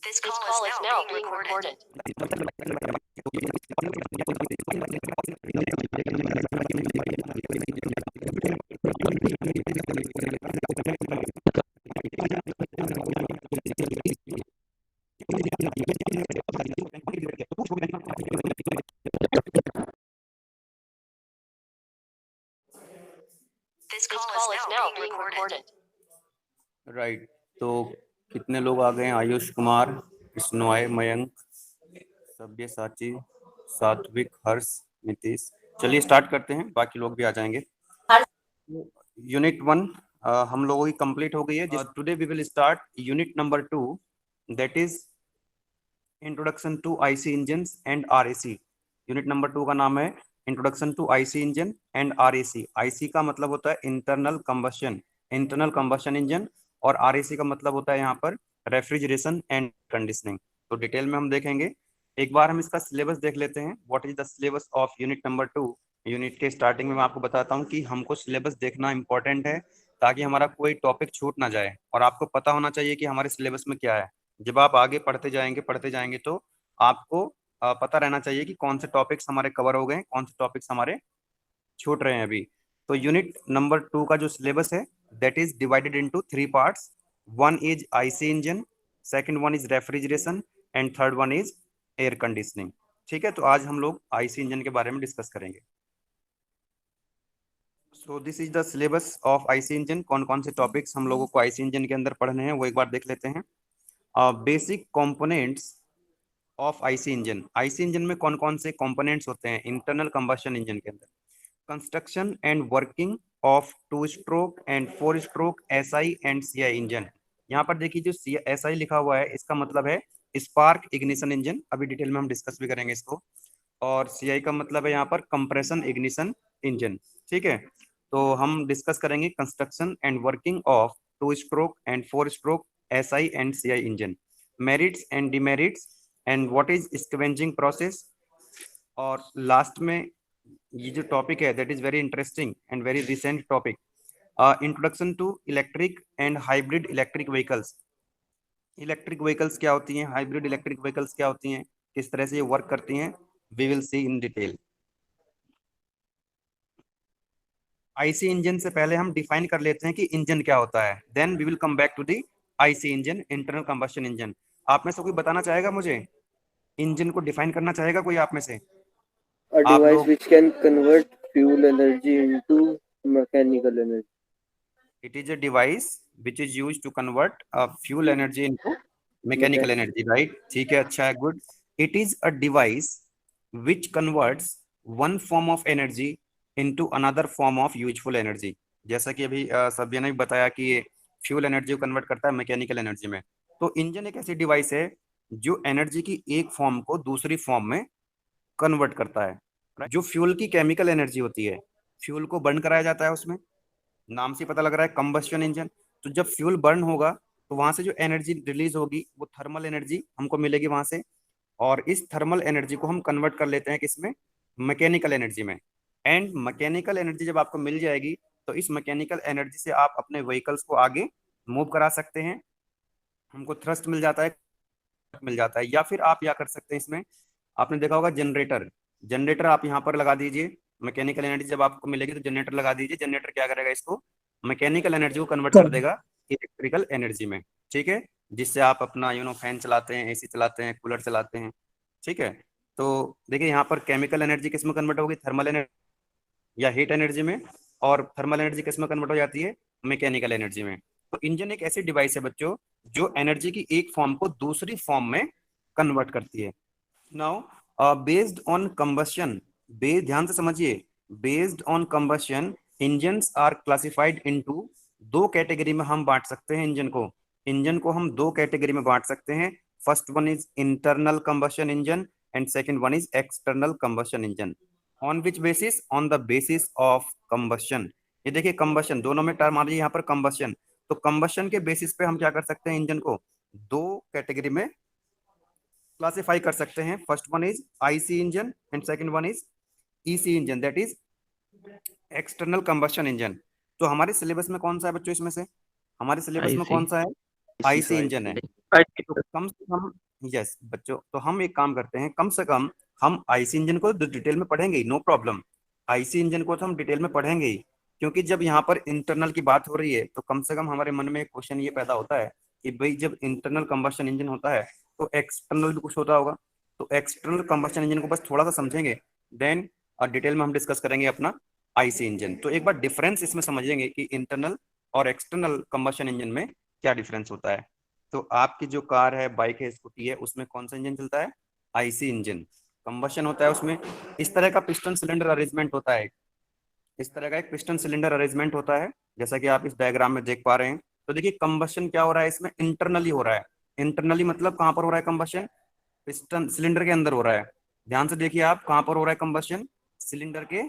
This call is now being recorded. This call is now being recorded. Right तो कितने लोग आ गए हैं? आयुष कुमार, स्नोय, मयंक, सब्यसाची, सात्विक, हर्ष, नीतीश। चलिए स्टार्ट करते हैं, बाकी लोग भी आ जाएंगे। यूनिट 1 हम लोगों की कंप्लीट हो गई है। Today we will start unit number 2, that is introduction to IC engines and RAC. Unit number 2 का नाम है introduction to IC engine and RAC. IC का मतलब होता है इंटरनल कंबशन इंजन, और आरएसी का मतलब होता है यहाँ पर रेफ्रिजरेशन एंड कंडीशनिंग। तो डिटेल में हम देखेंगे। एक बार हम इसका सिलेबस देख लेते हैं। What is the syllabus of unit number 2। Unit के स्टार्टिंग में मैं आपको बताता हूँ कि हमको सिलेबस देखना इंपॉर्टेंट है, ताकि हमारा कोई टॉपिक छूट ना जाए, और आपको पता होना चाहिए कि हमारे सिलेबस में क्या है। जब आप आगे पढ़ते जाएंगे तो आपको पता रहना चाहिए कि कौन से टॉपिक्स हमारे कवर हो गए, कौन से टॉपिक्स हमारे छूट रहे हैं अभी। तो यूनिट नंबर 2 का जो सिलेबस है that is divided into 3 parts. One is IC engine, second one is refrigeration, and third one is air conditioning. ठीक है, तो आज हम लोग आईसी इंजन के बारे में डिस्कस करेंगे। So this is the syllabus of IC engine. कौन कौन से टॉपिक्स हम लोगों को आईसी इंजन के अंदर पढ़ने हैं वो एक बार देख लेते हैं। Basic components of IC engine. IC engine में कौन कौन से कंपोनेंट्स होते हैं इंटरनल कंबशन इंजन के अंदर? Construction and working of 2 stroke and 4 stroke SI and CI engine. यहाँ पर देखिए जो एसआई लिखा हुआ है इसका मतलब है स्पार्क इग्निशन इंजन, अभी डिटेल में हम डिस्कस भी करेंगे इसको। और सीआई का मतलब है यहाँ पर कंप्रेशन इग्निशन इंजन। ठीक है, तो हम डिस्कस करेंगे construction and working of 2 stroke and 4 stroke SI and CI engine, merits and demerits, and what is scavenging process. और लास्ट में ये जो टॉपिक है that is very interesting and very recent topic, introduction to electric and hybrid electric vehicles. Electric vehicles क्या होती हैं, hybrid electric vehicles क्या होती हैं, किस तरह से ये वर्क करती हैं, we will see in detail. IC engine से पहले हम डिफाइन कर लेते हैं कि इंजन क्या होता है, then we will come back to the IC engine, internal combustion engine. आप में से कोई बताना चाहेगा मुझे, इंजन को डिफाइन करना चाहेगा कोई आप में से? A device which can convert fuel energy into mechanical energy. It is a device which is used to convert fuel energy into mechanical energy, right? ठीक है, अच्छा है, good. It is a device which converts one form of energy into another form of useful energy. जैसा कि अभी सभ्य ने भी बताया कि ये फ्यूल एनर्जी को कन्वर्ट करता है मैकेनिकल एनर्जी में। तो इंजन एक ऐसी डिवाइस है जो एनर्जी की एक फॉर्म को दूसरी फॉर्म में कन्वर्ट करता है। जो फ्यूल की केमिकल एनर्जी होती है, फ्यूल को बर्न कराया जाता है, उसमें नाम से पता लग रहा है कंबस्शन इंजन। तो जब फ्यूल बर्न होगा तो वहां से जो एनर्जी रिलीज होगी वो थर्मल एनर्जी हमको मिलेगी वहां से, और इस थर्मल एनर्जी को हम कन्वर्ट कर लेते हैं किसमें, मैकेनिकल एनर्जी में। एंड मैकेनिकल एनर्जी जब आपको मिल जाएगी तो इस मैकेनिकल एनर्जी से आप अपने व्हीकल्स को आगे मूव करा सकते हैं। हमको थ्रस्ट मिल जाता है, या फिर आप क्या कर सकते हैं इसमें, आपने देखा होगा जनरेटर आप यहाँ पर लगा दीजिए। मैकेनिकल एनर्जी जब आपको मिलेगी तो जनरेटर लगा दीजिए। जनरेटर क्या करेगा, इसको मैकेनिकल एनर्जी को कन्वर्ट कर देगा इलेक्ट्रिकल एनर्जी में। ठीक है, जिससे आप अपना फैन चलाते हैं, एसी चलाते हैं, कूलर चलाते हैं। ठीक है, तो देखिए यहाँ पर केमिकल एनर्जी किस में कन्वर्ट होगी, थर्मल एनर्जी या हीट एनर्जी में, और थर्मल एनर्जी किस में कन्वर्ट हो जाती है, मैकेनिकल एनर्जी में। तो इंजन एक ऐसी डिवाइस है बच्चों जो एनर्जी की एक फॉर्म को दूसरी फॉर्म में कन्वर्ट करती है। नाउ बेस्ड ऑन कंबशन, ध्यान से समझिए, based on combustion engines are classified into, 2 category में हम बांट सकते हैं इंजन को हम 2 कैटेगरी में बांट सकते हैं। First one is internal combustion engine and second one is external combustion engine. On which basis, on the basis of combustion. ये देखिए कंबशन, दोनों में टर्म आ रही है यहाँ पर कंबशन। तो कंबशन के बेसिस पे हम क्या कर सकते हैं, इंजन को 2 कैटेगरी में क्लासिफाई कर सकते हैं। First one is IC engine and second one is EC engine, that is external combustion engine. तो हमारे सिलेबस में कौन सा है बच्चों, इसमें से हमारे सिलेबस में कौन सा है, आईसी इंजन है। तो कम से कम, यस बच्चों, तो हम एक काम करते हैं, कम से कम हम आईसी इंजन को डिटेल में पढ़ेंगे ही, नो प्रॉब्लम। आईसी इंजन को तो हम डिटेल में पढ़ेंगे ही, क्योंकि जब यहाँ पर इंटरनल की बात हो रही है तो कम से कम हमारे मन में एक क्वेश्चन ये पैदा होता है कि भाई जब इंटरनल कंबशन इंजन होता है तो एक्सटर्नल भी कुछ होता होगा। तो एक्सटर्नल कंबशन इंजन को बस थोड़ा सा समझेंगे, देन डिटेल में हम डिस्कस करेंगे अपना आईसी इंजन। तो एक बार डिफरेंस इसमें समझेंगे कि इंटरनल और एक्सटर्नल कंबशन इंजन में क्या डिफरेंस होता है। तो आपकी जो कार है, बाइक है, स्कूटी है, उसमें कौन सा इंजन चलता है? IC engine. कंबशन होता है उसमें, इस तरह का पिस्टन सिलेंडर अरेंजमेंट होता है, इस तरह का एक पिस्टन सिलेंडर अरेंजमेंट होता है, जैसा कि आप इस डायग्राम में देख पा रहे हैं। तो देखिए कंबशन क्या हो रहा है इसमें, इंटरनली हो रहा है। इंटरनली मतलब कहाँ पर हो रहा है कंबशन? पिस्टन सिलेंडर के अंदर हो रहा है। ध्यान से देखिए आप, कहाँ पर हो रहा है कंबशन? सिलेंडर के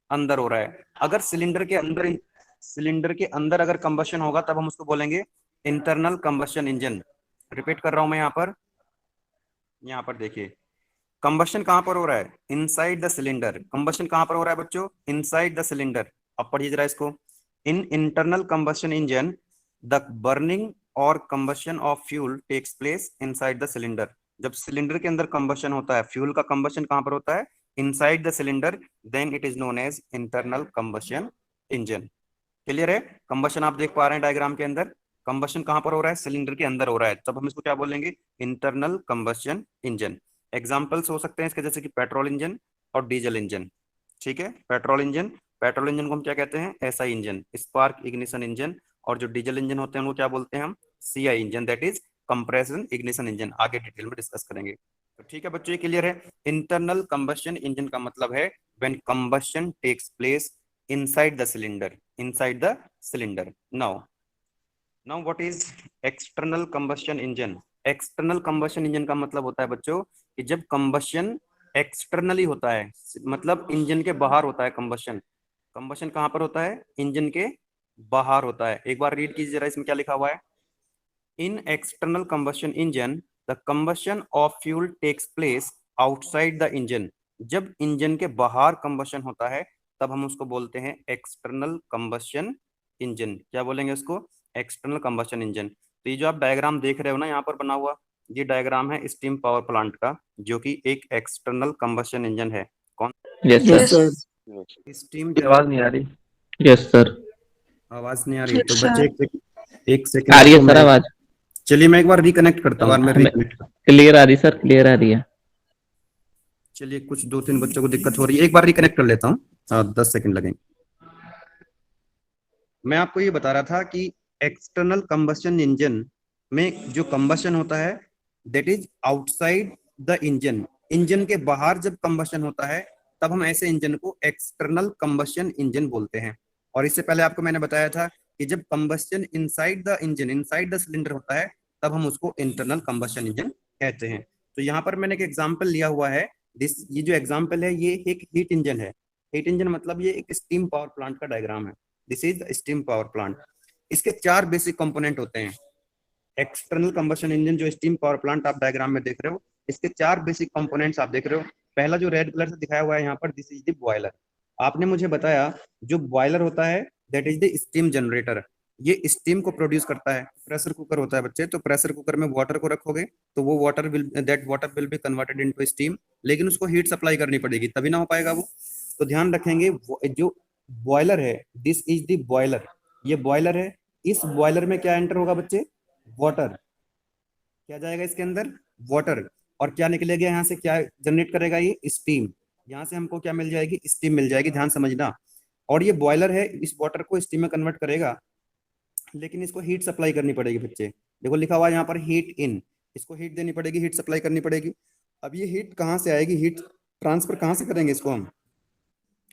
अंदर हो रहा है। अगर सिलेंडर के अंदर अगर कंबशन होगा तब हम उसको बोलेंगे इंटरनल कंबशन इंजन। रिपीट कर रहा हूं मैं यहाँ पर देखिए, कंबशन कहां पर हो रहा है? Inside the cylinder. कंबशन कहां पर हो रहा है बच्चों? Inside the cylinder. अब पढ़िए जरा इसको, in internal combustion engine the burning और combustion of fuel takes place inside the cylinder. जब सिलेंडर के अंदर कंबशन होता है, फ्यूल का कंबशन कहां पर होता है? Inside the cylinder, then it is known as internal combustion engine. Clear है? कंबशन आप देख पा रहे हैं डायग्राम के अंदर, कंबशन कहां पर हो रहा है? सिलेंडर के अंदर हो रहा है, तब हम इसको क्या बोलेंगे? Internal combustion engine. एग्जाम्पल्स हो सकते हैं इसके, जैसे कि पेट्रोल इंजन और डीजल इंजन। ठीक है, पेट्रोल इंजन को हम क्या कहते हैं? SI engine, spark ignition engine. और जो डीजल इंजन होते हैं उनको क्या बोलते हैं हम? CI engine, that is compression ignition engine. आगे डिटेल में डिस्कस करेंगे। तो ठीक है बच्चों, ये क्लियर है? इंटरनल कंबशन इंजन का मतलब है when combustion takes place inside the cylinder. Now what is external combustion engine? External combustion engine का मतलब होता है बच्चों कि जब कंबशन एक्सटर्नली होता है, मतलब इंजन के बाहर होता है कंबशन। कंबशन कहां पर होता है? इंजन के बाहर होता है। एक बार रीड कीजिए जरा, इसमें क्या लिखा हुआ है? In external combustion engine the combustion of fuel takes place outside the engine. जब इंजन के बाहर कंबशन होता है तब हम उसको बोलते हैं एक्सटर्नल कंबशन इंजन। क्या बोलेंगे उसको? External combustion engine. तो ये जो आप डायग्राम देख रहे हो ना यहाँ पर बना हुआ, ये डायग्राम है स्टीम पावर प्लांट का, जो कि एक एक्सटर्नल कंबशन इंजन है। कौन? Yes Yes, sir. sir. Steam आवाज नहीं आ रही। Yes sir. आवाज नहीं आ रही तो बच्चे एक आ सेकंड रही है रुको, सर मैं आवाज। चलिए मैं एक बार रिकनेक्ट करता हूँ। मैं हमें रिकनेक्ट, क्लियर आ रही सर, क्लियर आ रही है। चलिए कुछ 2-3 बच्चों को दिक्कत हो रही है, एक बार रिकनेक्ट कर लेता हूँ। 10 सेकंड लगेंगे। मैं आपको ये बता रहा था कि एक्सटर्नल कंबशन इंजन में जो कंबशन होता है that is outside the engine. Engine के बाहर जब कंबशन होता है तब हम ऐसे इंजन को एक्सटर्नल कंबशन इंजन बोलते हैं। और इससे पहले आपको मैंने बताया था कि जब combustion inside the engine, inside the cylinder होता है तब हम उसको इंटरनल कंबशन इंजन कहते हैं। तो यहाँ पर मैंने एक एग्जाम्पल लिया हुआ है। ये जो एग्जाम्पल है ये एक हीट इंजन है। हीट इंजन मतलब ये एक स्टीम पावर प्लांट का डायग्राम है। This is the steam power plant. इसके 4 बेसिक कंपोनेंट होते हैं। एक्सटर्नल कंबशन इंजन जो स्टीम पावर प्लांट आप डायग्राम में देख रहे हो, इसके 4 बेसिक कंपोनेंट्स आप देख रहे हो। पहला जो रेड कलर से दिखाया हुआ है यहाँ पर, दिस इज द बॉयलर। आपने मुझे बताया जो बॉयलर होता है that is the steam generator. ये स्टीम को प्रोड्यूस करता है। प्रेशर कुकर होता है बच्चे, तो प्रेशर कुकर में वाटर को रखोगे तो वो water will be converted into steam, लेकिन उसको हीट सप्लाई करनी पड़ेगी तभी ना हो पाएगा वो। तो ध्यान रखेंगे जो बॉयलर है, दिस इज द बॉयलर, ये बॉयलर है। इस बॉयलर में क्या एंटर होगा बच्चे? वाटर। क्या जाएगा इसके अंदर? वाटर। और क्या निकलेगा यहाँ से? क्या जनरेट करेगा ये? स्टीम। यहाँ से हमको क्या मिल जाएगी? स्टीम मिल जाएगी, ध्यान समझना। और ये बॉयलर है, इस वाटर को स्टीम में कन्वर्ट करेगा, लेकिन इसको हीट सप्लाई करनी पड़ेगी बच्चे। देखो लिखा हुआ है यहाँ पर हीट इन, इसको हीट देनी पड़ेगी, हीट सप्लाई करनी पड़ेगी। अब ये हीट कहाँ से आएगी? हीट ट्रांसफर कहाँ से करेंगे इसको हम?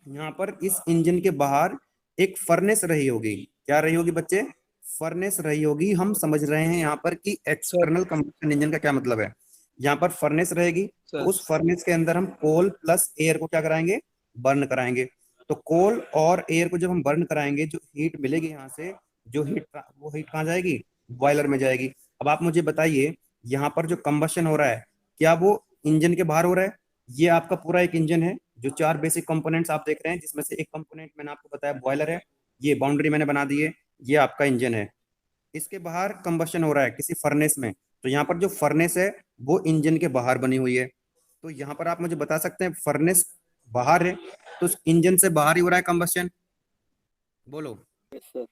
यहाँ पर इस इंजन के बाहर एक फर्नेस रही होगी। क्या रही होगी बच्चे? फर्नेस रही होगी। हम समझ रहे हैं यहाँ पर कि एक्सटर्नल कंबशन इंजन का क्या मतलब है। यहाँ पर फर्नेस रहेगी, तो उस फर्नेस के अंदर हम कोल प्लस एयर को क्या कराएंगे? बर्न कराएंगे। तो कोल और एयर को जब हम बर्न कराएंगे, जो हीट मिलेगी यहाँ से, जो हीट, वो हीट कहाँ जाएगी? बॉयलर में जाएगी। अब आप मुझे बताइए, यहाँ पर जो कंबशन हो रहा है क्या वो इंजन के बाहर हो रहा है? ये आपका पूरा एक इंजन है, जो 4 बेसिक कंपोनेंट्स आप देख रहे हैं, जिसमें से एक कंपोनेंट मैंने आपको बताया बॉयलर है। ये बाउंड्री मैंने बना दी है, ये आपका इंजन है। इसके बाहर कंबशन हो रहा है किसी फर्नेस में, तो यहाँ पर जो फर्नेस है वो इंजन के बाहर बनी हुई है। तो यहाँ पर आप मुझे बता सकते हैं फर्नेस बाहर है तो इंजन से बाहर ही हो रहा है कंबस्शन। बोलो, Yes, sir.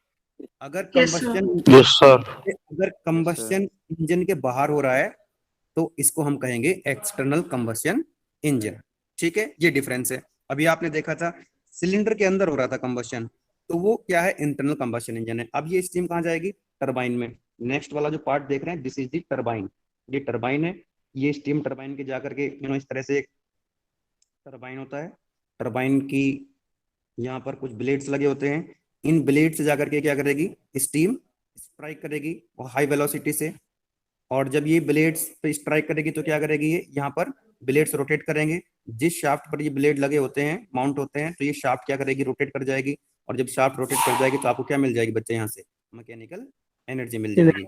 अगर Yes, sir. Combustion Yes, sir. अगर कंबस्शन इंजन के बाहर हो रहा है तो इसको हम कहेंगे एक्सटर्नल कंबस्शन इंजन। ठीक है, ये डिफरेंस है। अभी आपने देखा था सिलेंडर के अंदर हो रहा था कंबस्शन, तो वो क्या है, इंटरनल कंबस्शन इंजन है। अब ये स्टीम कहाँ जाएगी, टरबाइन में। नेक्स्ट वाला जो पार्ट देख रहे हैं, दिस इज द टरबाइन। ये टरबाइन है, ये स्टीम टरबाइन के जाकर के इस तरह से एक टरबाइन होता है। टरबाइन की यहाँ पर कुछ ब्लेड्स लगे होते हैं, इन ब्लेड से जाकर के क्या करेगी, स्टीम स्ट्राइक करेगी और हाई वेलोसिटी से। और जब ये ब्लेड्स पे स्ट्राइक करेगी तो क्या करेगी, ये यहाँ पर ब्लेड्स रोटेट करेंगे। जिस शाफ्ट पर ये ब्लेड लगे होते हैं, माउंट होते हैं, तो ये शाफ्ट क्या करेगी, रोटेट कर जाएगी। और जब शाफ्ट रोटेट कर जाएगी तो आपको क्या मिल जाएगी बच्चे, यहाँ से मैकेनिकल एनर्जी मिल जाएगी।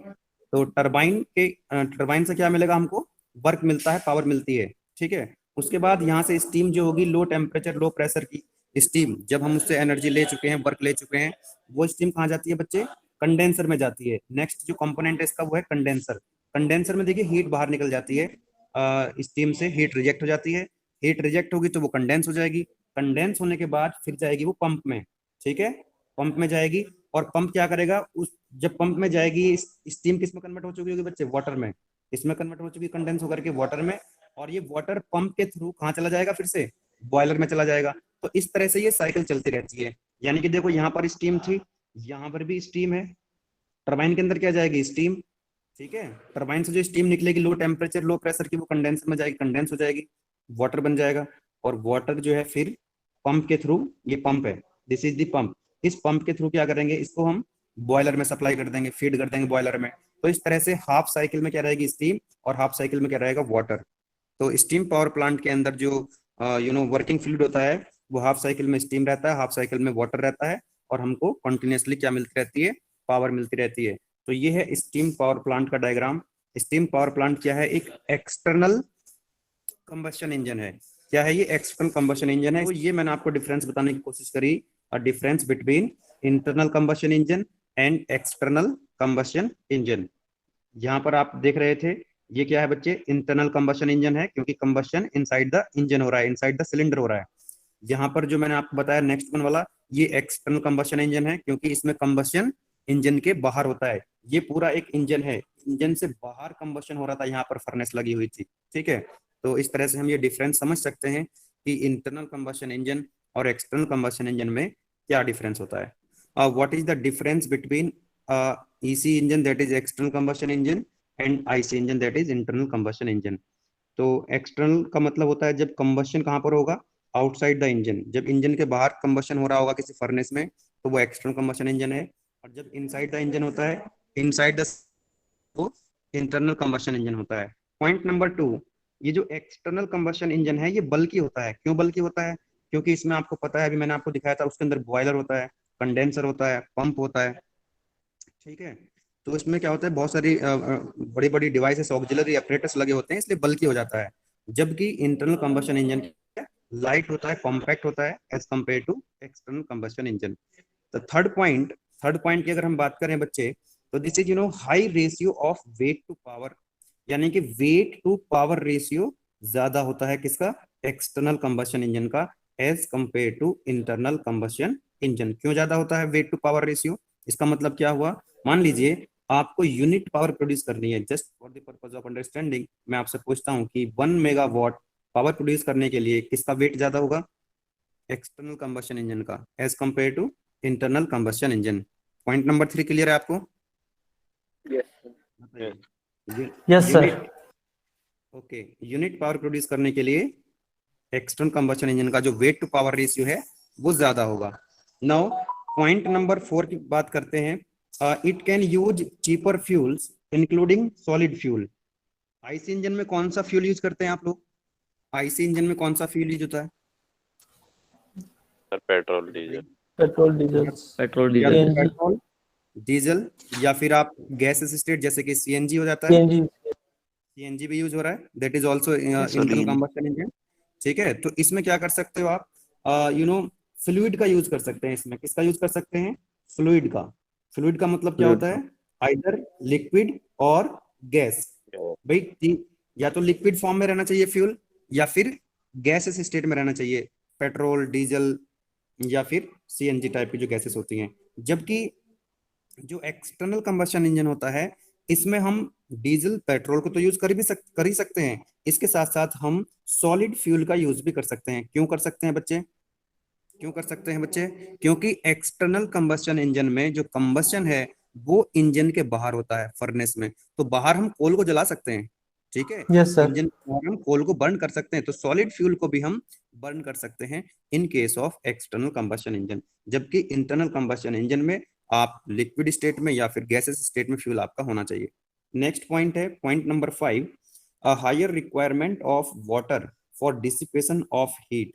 तो टरबाइन से क्या मिलेगा, हमको वर्क मिलता है, पावर मिलती है। ठीक है, उसके बाद यहाँ से स्टीम जो होगी, लो टेम्परेचर लो प्रेशर की स्टीम, जब हम उससे एनर्जी ले चुके हैं, वर्क ले चुके हैं, वो स्टीम कहाँ जाती है बच्चे, कंडेंसर में जाती है। नेक्स्ट जो कंपोनेंट है इसका वो है कंडेंसर। कंडेंसर में देखिए हीट बाहर निकल जाती है, स्टीम से हीट रिजेक्ट हो जाती है। हीट रिजेक्ट होगी तो वो कंडेंस हो जाएगी। कंडेंस होने के बाद फिर जाएगी वो पंप में। ठीक है, पंप में जाएगी और पंप क्या करेगा, उस जब पंप में जाएगी स्टीम किस में कन्वर्ट हो चुकी होगी बच्चे, वाटर में। इसमें कन्वर्ट हो चुकी, कंडेंस होकर के वाटर में। और ये वाटर पंप के थ्रू कहाँ चला जाएगा, फिर से बॉयलर में चला जाएगा। तो इस तरह से ये साइकिल चलती रहती है। यानी कि देखो यहाँ पर स्टीम थी, यहाँ पर भी स्टीम है, टरबाइन के अंदर क्या जाएगी, स्टीम। ठीक है, टरबाइन से जो स्टीम निकलेगी लो टेम्परेचर लो प्रेशर की, वो कंडेंसर में जाएगी, कंडेंस हो जाएगी, वाटर बन जाएगा। और वाटर जो है फिर पंप के थ्रू, ये पंप है, दिस इज द पंप, इस पंप के थ्रू क्या करेंगे, इसको हम बॉयलर में सप्लाई कर देंगे, फीड कर देंगे बॉयलर में। तो इस तरह से हाफ साइकिल में क्या रहेगी, स्टीम, और हाफ साइकिल में क्या रहेगा, वाटर। तो स्टीम पावर प्लांट के अंदर जो वर्किंग फ्लूइड होता है, वो हाफ साइकिल में स्टीम रहता है, हाफ साइकिल में वाटर रहता है, और हमको कंटिन्यूसली क्या मिलती रहती है, पावर मिलती रहती है। तो ये है स्टीम पावर प्लांट का डायग्राम। स्टीम पावर प्लांट क्या है, एक एक्सटर्नल कंबस्शन इंजन है। क्या है ये, एक्सटर्नल कंबस्शन इंजन है। तो ये मैंने आपको डिफरेंस बताने की कोशिश करी, a difference between internal combustion engine and external combustion engine. यहाँ पर आप देख रहे थे, ये क्या है बच्चे, इंटरनल कंबस्शन इंजन है, क्योंकि कंबस्शन इनसाइड द इंजन हो रहा है, इनसाइड द सिलेंडर हो रहा है। यहाँ पर जो मैंने आपको बताया नेक्स्ट वन वाला, ये एक्सटर्नल कंबस्शन इंजन है, क्योंकि इसमें कंबस्शन इंजन के बाहर होता है। ये पूरा एक इंजन है, इंजन से बाहर कंबस्शन हो रहा था, यहाँ पर फर्नेस लगी हुई थी। ठीक है, तो इस तरह से हम ये डिफरेंस समझ सकते हैं कि इंटरनल कंबस्शन इंजन और एक्सटर्नल कंबस्शन इंजन में क्या डिफरेंस होता है। What is the difference between EC engine that is external combustion engine and IC engine that is internal combustion engine. तो एक्सटर्नल का मतलब होता है जब कंबस्शन कहाँ पर होगा, आउटसाइड द इंजन। जब इंजन के बाहर कंबस्शन हो रहा होगा किसी फर्नेस में, तो वो एक्सटर्नल कंबस्शन इंजन है। और जब इनसाइड द इंजन होता है, इनसाइड द, वो इंटरनल कंबस्शन इंजन होता है। पॉइंट नंबर 2, ये जो एक्सटर्नल कंबस्शन इंजन है ये बल्कि होता है। क्यों बल्कि होता है, क्योंकि इसमें आपको पता है, अभी मैंने आपको दिखाया था, उसके अंदर बॉयलर होता है, कंडेंसर होता है, पंप होता है। ठीक है, तो इसमें क्या होता है, बहुत सारी बड़ी बड़ी डिवाइसेस, ऑक्सिलरी अपरेटस लगे होते हैं, इसलिए बल्कि हो जाता है। जबकि इंटरनल कंबस्शन इंजन लाइट होता है, कॉम्पैक्ट होता है as compare to external combustion engine. तो थर्ड पॉइंट की अगर हम बात करें बच्चे, तो this is high ratio of weight to power, यानी कि वेट टू पावर रेशियो ज्यादा होता है किसका, एक्सटर्नल कंबस्शन इंजन का, as compare to internal combustion engine. क्यों ज्यादा होता है वेट टू पावर रेशियो, इसका मतलब क्या हुआ, मान लीजिए आपको यूनिट पावर प्रोड्यूस करनी है, just for the purpose of understanding मैं आपसे पूछता हूँ कि 1 मेगावाट पावर प्रोड्यूस करने के लिए किसका वेट ज्यादा होगा, एक्सटर्नल कंबस्शन इंजन का, as compare to internal combustion engine. Point number 3 clear है आपको? Yes sir. Okay, unit power produce करने के लिए एक्सटर्नल कंबस्शन इंजन का जो वेट टू पावर रेशियो है वो ज्यादा होगा। नाउ पॉइंट नंबर 4 की बात करते हैं। It can use cheaper fuels including solid fuel. IC engine में कौन सा फ्यूल यूज करते हैं आप लोग, आईसी इंजन में कौन सा फ्यूल यूज होता है, petrol diesel. Petrol diesel. Petrol या डीजल। पेट्रोल डीजल, या फिर आप गैस असिस्टेड जैसे कि सीएनजी हो जाता है, सीएनजी। सीएनजी भी यूज हो रहा है, that is also internal combustion engine. ठीक है, तो इसमें क्या कर सकते हो आप, फ्लूइड का यूज कर सकते हैं। इसमें किसका यूज कर सकते हैं, फ्लूइड का। फ्लूइड का मतलब क्या होता है, आइदर लिक्विड और गैस। भाई या तो लिक्विड फॉर्म में रहना चाहिए फ्यूल, या फिर गैसेस स्टेट में रहना चाहिए, पेट्रोल, डीजल, या फिर सीएनजी टाइप की जो गैसेस होती हैं। जबकि जो एक्सटर्नल कंबशन इंजन होता है, इसमें हम डीजल, पेट्रोल को तो यूज कर ही सकते हैं, इसके साथ साथ हम सॉलिड फ्यूल का यूज भी कर सकते हैं। क्यों कर सकते हैं बच्चे? क्यों कर सकते हैं बच्चे? क्योंकि एक्सटर्नल कंबशन इंजन में जो कंबशन है वो इंजन के बाहर होता है, फर्नेस में। तो बाहर हम कोल को जला सकते हैं, ठीक है, Yes, sir. इंजन के बाहर हम कोल को बर्न कर सकते हैं, तो सॉलिड फ्यूल को भी हम बर्न कर सकते हैं इन case of external combustion engine. जबकि इंटरनल कंबशन इंजन में आप लिक्विड स्टेट में या फिर गैसेस स्टेट में फ्यूल आपका होना चाहिए। नेक्स्ट पॉइंट है point number 5, a higher requirement of water for dissipation of heat.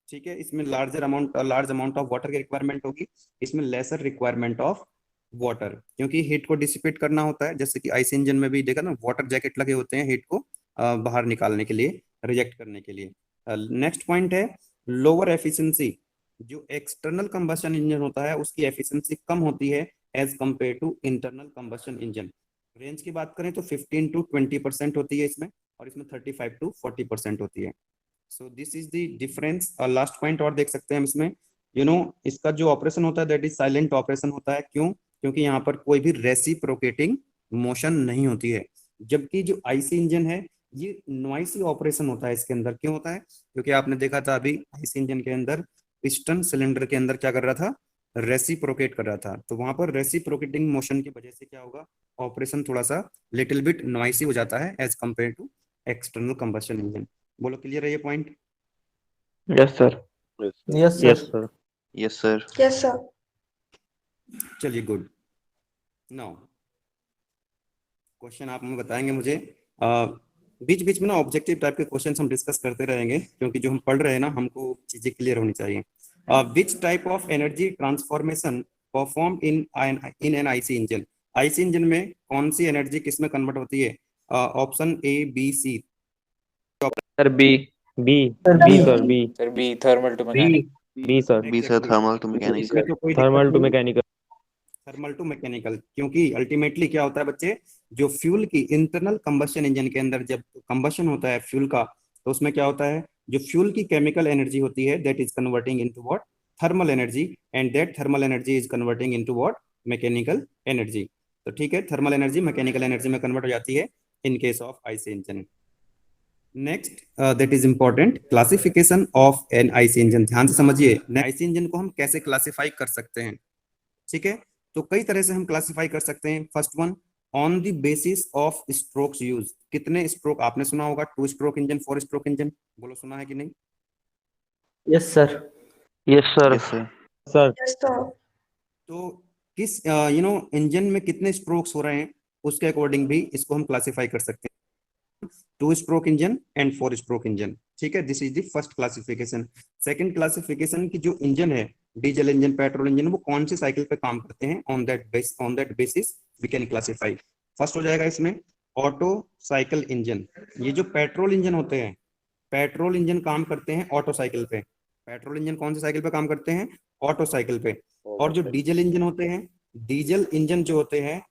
ठीक है, इसमें लार्ज अमाउंट ऑफ वाटर की रिक्वायरमेंट होगी, इसमें लेसर रिक्वायरमेंट ऑफ वाटर, क्योंकि हीट को डिसिपेट करना होता है। जैसे कि आईसी इंजन में भी देखा ना, वाटर जैकेट लगे होते हैं हीट को बाहर निकालने के लिए, रिजेक्ट करने के लिए। नेक्स्ट पॉइंट है लोअर एफिशिएंसी। जो एक्सटर्नल कंबशन इंजन होता है उसकी एफिशिएंसी कम होती है as compare to internal combustion engine. Range की बात करें तो 15 to 20% होती है इसमें, और इसमें 35 to 40% होती है। So this is the difference. Last point और देख सकते हैं हम इसमें, इसका जो ऑपरेशन होता है दैट इज साइलेंट ऑपरेशन होता है। क्यों? क्योंकि यहाँ पर कोई भी रेसिप्रोकेटिंग मोशन नहीं होती है। जबकि जो आईसी इंजन है ये नॉइसी ऑपरेशन होता है इसके अंदर। क्यों होता है? क्योंकि आपने देखा था अभी आईसी इंजन के अंदर पिस्टन सिलेंडर के अंदर क्या कर रहा था, रेसिप्रोकेट कर रहा था। तो वहां पर रेसिप्रोकेटिंग मोशन की वजह से क्या होगा, ऑपरेशन थोड़ा सा लिटिल बिट नॉइसी हो जाता है as compare to external combustion engine. बोलो, क्लियर है ये पॉइंट? Yes, sir. Yes, sir. Yes, sir. Yes, sir. Yes, sir. चलिए, गुड। नाउ क्वेश्चन आप हमें बताएंगे मुझे। बीच बीच में ना ऑब्जेक्टिव टाइप के क्वेश्चन हम डिस्कस करते रहेंगे, क्योंकि जो हम पढ़ रहे हैं ना, हमको चीजें क्लियर होनी चाहिए। Which type of energy transformation perform in an IC engine. IC engine में कौन सी एनर्जी किस में कन्वर्ट होती है? Option A, B, C. Sir, B. B. Sir, B, B. sir. B. Sir, B, thermal to mechanical. B, sir. B, sir, thermal to mechanical. इसमें तो कोई Thermal to mechanical. Thermal to mechanical, क्योंकि ultimately क्या होता है बच्चे, जो fuel की इंटरनल कंबशन इंजन के अंदर जब कंबशन होता है फ्यूल का, तो उसमें क्या होता है, जो फ्यूल की केमिकल एनर्जी होती है that is converting into what, thermal energy, and that thermal energy is converting into what, mechanical energy. तो ठीक है, थर्मल एनर्जी मैकेनिकल एनर्जी में कन्वर्ट हो जाती है in case of IC engine. Next that is important, classification of an IC engine. ध्यान से समझिए, आईसी इंजन को हम कैसे क्लासिफाई कर सकते हैं। ठीक है, तो कई तरह से हम क्लासिफाई कर सकते हैं। First one, on the basis of strokes use. कितने स्ट्रोक, आपने सुना होगा 2 स्ट्रोक इंजन, 4 स्ट्रोक इंजन, बोलो सुना है कि नहीं? Yes, sir. Yes, sir. Yes, sir. Sir. Yes, sir. तो किस इंजन में कितने स्ट्रोक्स हो रहे हैं उसके अकॉर्डिंग भी इसको हम क्लासिफाई कर सकते हैं, 2 stroke engine and 4 stroke engine. ठीक है, this is the first classification. Second classification की जो इंजन है, डीजल इंजन, पेट्रोल इंजन, वो कौन से साइकिल पे काम करते हैं, on that basis we can classify. First हो जाएगा इसमें ऑटो साइकिल इंजन। ये जो पेट्रोल इंजन होते हैं, पेट्रोल इंजन काम करते हैं ऑटो साइकिल पे। पेट्रोल इंजन कौन से साइकिल पे काम करते हैं? ऑटो साइकिल पे। और जो डीजल इंजन होते हैं, डीजल इंजन जो होते हैं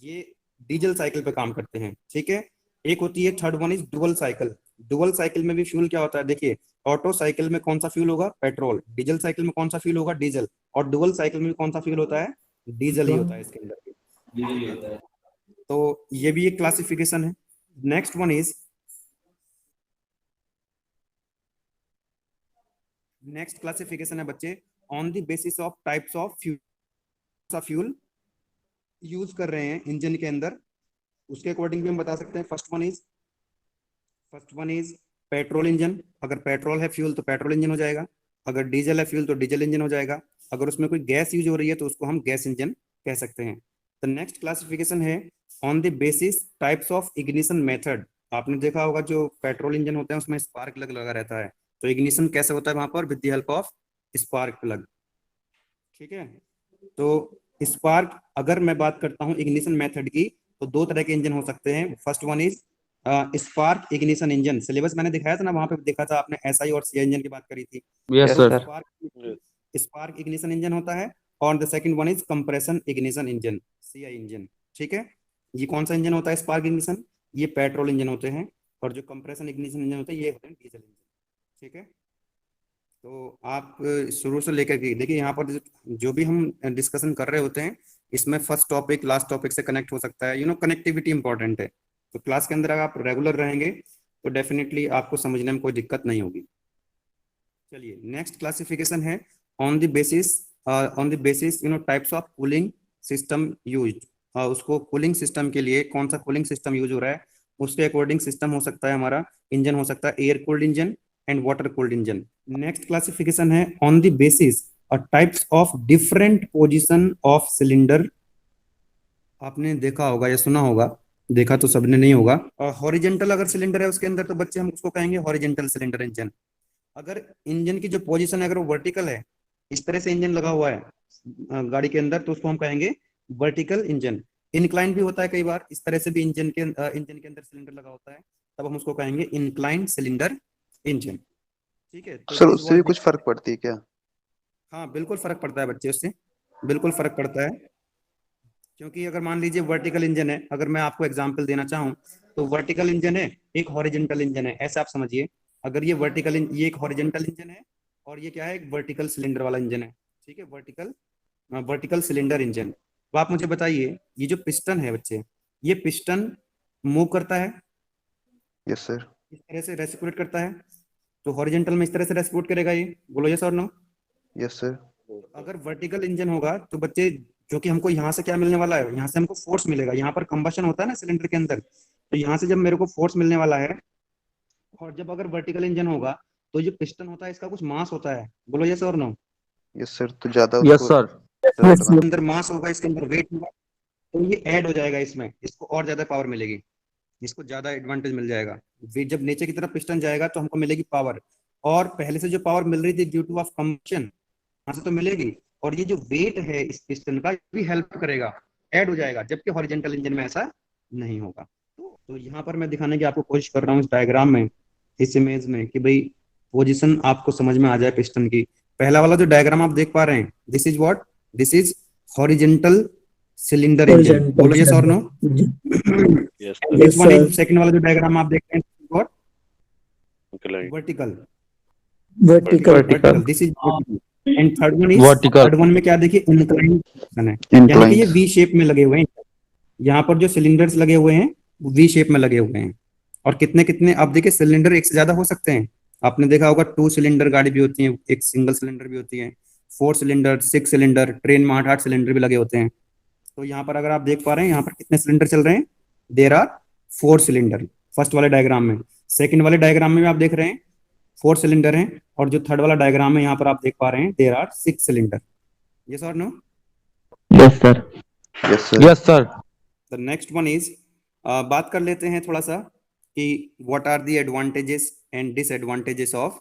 ये डीजल साइकिल पे काम करते हैं। ठीक है, एक होती है third one is dual cycle. Dual cycle में भी फ्यूल क्या होता है, देखिए, ऑटो साइकिल में कौन सा फ्यूल होगा, पेट्रोल। डीजल साइकिल में कौन सा फ्यूल होगा, डीजल। और डुअल साइकिल में कौन सा फ्यूल होता है, डीजल ही होता है इसके अंदर। तो ये भी एक क्लासिफिकेशन है। Next one is, next classification है बच्चे, on the basis of types of fuel use कर रहे हैं इंजन के अंदर, उसके अकॉर्डिंग भी हम बता सकते हैं। First one is petrol engine. अगर पेट्रोल है फ्यूल तो पेट्रोल इंजन हो जाएगा, अगर डीजल है फ्यूल तो डीजल इंजन हो जाएगा, अगर उसमें कोई गैस यूज हो रही है तो उसको हम गैस इंजन कह सकते हैं। तो नेक्स्ट क्लासिफिकेशन है on the basis types of ignition method. आपने देखा होगा जो पेट्रोल इंजन होते हैं उसमें स्पार्क प्लग लगा रहता है, तो इग्निशन कैसे होता है वहां पर, with the help of spark plug. ठीक है, तो स्पार्क, अगर मैं बात करता हूं इग्निशन मेथड की, तो 2 तरह के इंजन हो सकते हैं। First one is spark ignition engine. Syllabus मैंने दिखाया था ना, वहां पे देखा था आपने एसआई और सीआई इंजन की बात करी थी। Yes, तो sir. स्पार्क इग्निशन इंजन होता है, और the second one is compression ignition engine, CI engine. ठीक है, ये कौन सा इंजन होता है स्पार्क इग्निशन? ये पेट्रोल इंजन होते हैं, और जो कंप्रेशन इग्निशन इंजन होते हैं ये होते हैं डीजल इंजन। ठीक है, तो आप शुरू से लेकर के देखिए, यहाँ पर जो भी हम डिस्कशन कर रहे होते हैं इसमें फर्स्ट टॉपिक लास्ट टॉपिक से कनेक्ट हो सकता है, कनेक्टिविटी इंपॉर्टेंट है। तो क्लास के अंदर अगर आप रेगुलर रहेंगे तो डेफिनेटली आपको समझने में कोई दिक्कत नहीं होगी। चलिए, नेक्स्ट क्लासिफिकेशन है on the basis types of cooling system used. उसको कूलिंग सिस्टम के लिए कौन सा कूलिंग सिस्टम यूज हो रहा है उसके अकॉर्डिंग सिस्टम हो सकता है, हमारा इंजन हो सकता है air cooled engine and water cooled engine. Next classification है on the basis types of different position of cylinder. आपने देखा होगा या सुना होगा, देखा तो सबने नहीं होगा। हॉरिजेंटल अगर सिलेंडर है उसके अंदर तो बच्चे हम उसको कहेंगे हॉरिजेंटल सिलेंडर इंजन। अगर इंजन की जो पोजीशन है अगर वो वर्टिकल है, इस तरह से इंजन लगा हुआ है गाड़ी के अंदर, तो उसको हम कहेंगे वर्टिकल इंजन। इंक्लाइन भी होता है कई बार, इस तरह से भी इंजन के अंदर सिलेंडर लगा होता है, तब हम उसको कहेंगे इंक्लाइन सिलेंडर इंजन। ठीक है, तो सर उससे भी कुछ फर्क पड़ती है क्या? हाँ बिल्कुल फर्क पड़ता है बच्चे, उससे बिल्कुल फर्क पड़ता है। क्योंकि अगर मान लीजिए वर्टिकल इंजन है, अगर मैं आपको एग्जांपल देना चाहूँ तो वर्टिकल इंजन है, एक हॉरिजेंटल इंजन है, ऐसा आप समझिए। अगर ये ये एक हॉरिजेंटल इंजन है और ये क्या है, एक वर्टिकल सिलेंडर वाला इंजन है। ठीक है, वर्टिकल सिलेंडर इंजन। तो आप मुझे बताइए, ये जो पिस्टन है बच्चे, ये पिस्टन मूव करता है, यस सर। इस तरह से रेसिप्रोकेट करता है, तो हॉरिजेंटल में इस तरह से रेसिप्रोकेट करेगा ये, बोलो यस और नो। Yes sir. अगर वर्टिकल इंजन होगा तो बच्चे, जो कि हमको यहाँ से क्या मिलने वाला है, यहाँ से हमको फोर्स मिलेगा, यहाँ पर कंबशन होता है ना सिलेंडर के अंदर, तो यहाँ से जब मेरे को फोर्स मिलने वाला है, और जब अगर वर्टिकल इंजन होगा तो जो पिस्टन होता है इसका कुछ मास होता है, बोलो यस और नो। यस सर, तो ज्यादा यस उसको सर। इसके अंदर मास होगा, इसके अंदर वेट होगा, तो ये ऐड हो जाएगा इसमें, इसको और ज्यादा पावर मिलेगी, इसको ज्यादा एडवांटेज मिल जाएगा। जब नीचे की तरफ पिस्टन जाएगा तो हमको मिलेगी पावर, और पहले से जो पावर मिल रही थी ड्यू टू ऑफ कंबशन, यहाँ से तो मिलेगी, और ये जो वेट है इस पिस्टन का भी हेल्प करेगा, ऐड हो जाएगा, जबकि हॉरिजेंटल इंजन में ऐसा नहीं होगा। तो यहाँ पर मैं दिखाने की आपको कोशिश कर रहा हूँ इस डायग्राम में, इस इमेज में, कि भाई पोजीशन आपको समझ में आ जाए पिस्टन की। पहला वाला जो डायग्राम आप देख पा रहे हैं, this is what, this is horizontal cylinder engine, बोलो यस और no. Next one is, second वाला जो डायग्राम आप देख रहे हैं, what, vertical this is vertical, and third one में क्या देखिए, इंक्लाइन है, यानी कि ये वी शेप में लगे हुए हैं। यहाँ पर जो सिलेंडर्स लगे हुए हैं वो वी शेप में लगे हुए हैं, और कितने कितने आप देखिए, सिलेंडर एक से ज्यादा हो सकते हैं। आपने देखा होगा 2 सिलेंडर गाड़ी भी होती है, एक सिंगल सिलेंडर भी होती है, 4 सिलेंडर, 6 सिलेंडर, ट्रेन में 8 सिलेंडर भी लगे होते हैं। तो यहाँ पर अगर आप देख पा रहे हैं, यहाँ पर कितने सिलेंडर चल रहे हैं, देयर आर 4 सिलेंडर फर्स्ट वाले डायग्राम में। सेकंड वाले डायग्राम में आप देख रहे हैं 4 सिलेंडर हैं, और जो थर्ड वाला डायग्राम है यहाँ पर आप देख पा रहे हैं, देयर आर 6 सिलेंडर। यस और no. Yes sir. Yes sir. Yes sir. The next one is, बात कर लेते हैं थोड़ा सा कि what are the advantages and disadvantages of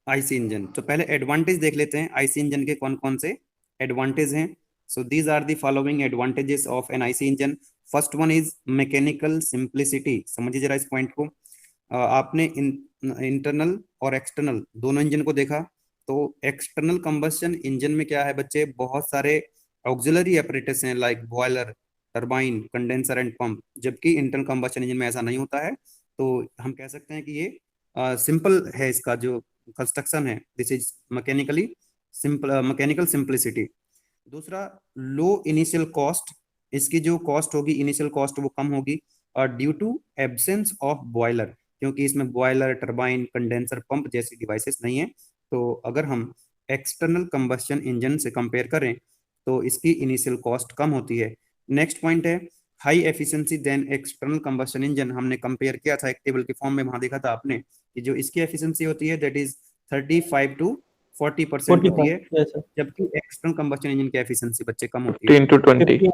IC engine. तो पहले एडवांटेज देख लेते हैं, आईसी इंजन के कौन कौन से एडवांटेज हैं। So these are the following advantages of an IC engine. First one is mechanical simplicity. समझिए जरा इस पॉइंट को। आपने इंटरनल और एक्सटर्नल दोनों इंजन को देखा, तो एक्सटर्नल कंबस्शन इंजन में क्या है बच्चे, बहुत सारे ऑक्सिलरी अपरेटस हैं, like boiler, turbine, condenser and pump, जबकि इंटरनल कंबस्शन इंजन में ऐसा नहीं होता है। तो हम कह सकते हैं कि ये सिंपल है, इसका जो कंस्ट्रक्शन है, this is mechanically simple, mechanical simplicity. दूसरा, लो इनिशियल कॉस्ट, इसकी जो कॉस्ट होगी, इनिशियल कॉस्ट वो कम होगी, और due to absence of boiler, क्योंकि इसमें बॉयलर, टरबाइन, कंडेंसर, पंप जैसी डिवाइसेस नहीं है। तो अगर हम एक्सटर्नल कंबस्शन इंजन से कंपेयर करें तो इसकी इनिशियल कॉस्ट कम होती है। नेक्स्ट पॉइंट है high efficiency than external combustion engine. हमने कंपेयर किया था एक टेबल के फॉर्म में, वहां देखा था आपने कि जो इसकी एफिशिएंसी होती है दैट इज 35 to 40% होती है, जबकि एक्सटर्नल कंबस्शन इंजन की एफिशिएंसी बच्चे कम होती है, 10 to 20।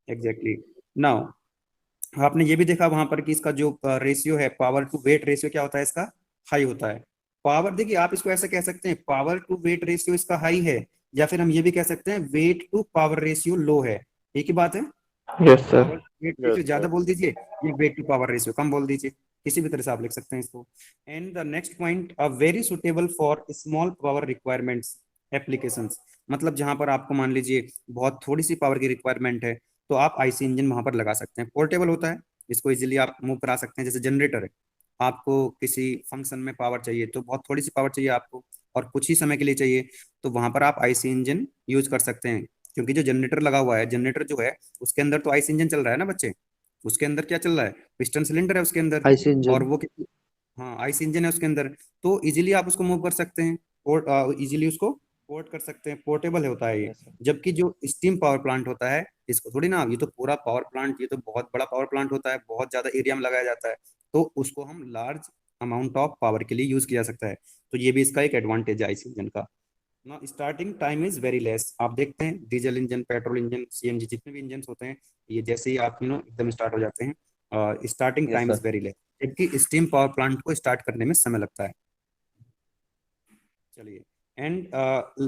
एग्जैक्टली। नाउ आपने ये भी देखा वहां पर कि इसका जो रेशियो है, पावर टू वेट रेशियो क्या होता है, इसका हाई होता है। पावर, देखिए आप इसको ऐसा कह सकते हैं, पावर टू वेट रेशियो इसका हाई है, या फिर हम ये भी कह सकते हैं वेट टू पावर रेशियो लो है। एक ही बात है। Yes sir. वेट रेशियो ज्यादा बोल दीजिए, ये वेट टू पावर रेशियो कम बोल दीजिए, किसी भी तरह से आप लिख सकते हैं इसको। And the next point, very suitable for small power requirements applications. मतलब जहां पर आपको मान लीजिए बहुत थोड़ी सी पावर की रिक्वायरमेंट है, तो आप आईसी इंजन वहां पर लगा सकते हैं। पोर्टेबल होता है, इसको इजीली आप मूव करा सकते हैं। जैसे जनरेटर है, आपको किसी फंक्शन में पावर चाहिए तो बहुत थोड़ी सी पावर चाहिए आपको और कुछ ही समय के लिए चाहिए, तो वहां पर आप आईसी इंजन यूज कर सकते हैं। क्योंकि जो जनरेटर लगा हुआ है, जनरेटर जो है उसके अंदर तो आईसी इंजन चल रहा है ना बच्चे, उसके अंदर क्या चल रहा है, पिस्टन सिलेंडर है उसके अंदर, आईसी और इंजन। वो हाँ आईसी इंजन है उसके अंदर। तो इजीली आप उसको मूव कर सकते हैं और इजीली उसको पोर्ट कर सकते हैं, पोर्टेबल होता है ये। जबकि जो स्टीम पावर प्लांट होता है, इसको थोड़ी ना, ये तो पूरा पावर प्लांट, ये तो बहुत बड़ा पावर प्लांट होता है, बहुत ज्यादा एरिया में लगाया जाता है, तो उसको हम लार्ज अमाउंट ऑफ पावर के लिए यूज किया जा सकता है। तो ये भी इसका एक एडवांटेज है आईसी इंजन का ना। Starting time is very less. आप देखते हैं diesel engine, petrol engine, CNG, जितने भी इंजन होते हैं, ये जैसे ही आप एकदम स्टार्ट हो जाते हैं, starting Yes, time is sir. Very less, जबकि स्टीम पावर प्लांट को स्टार्ट करने में समय लगता है। चलिए, and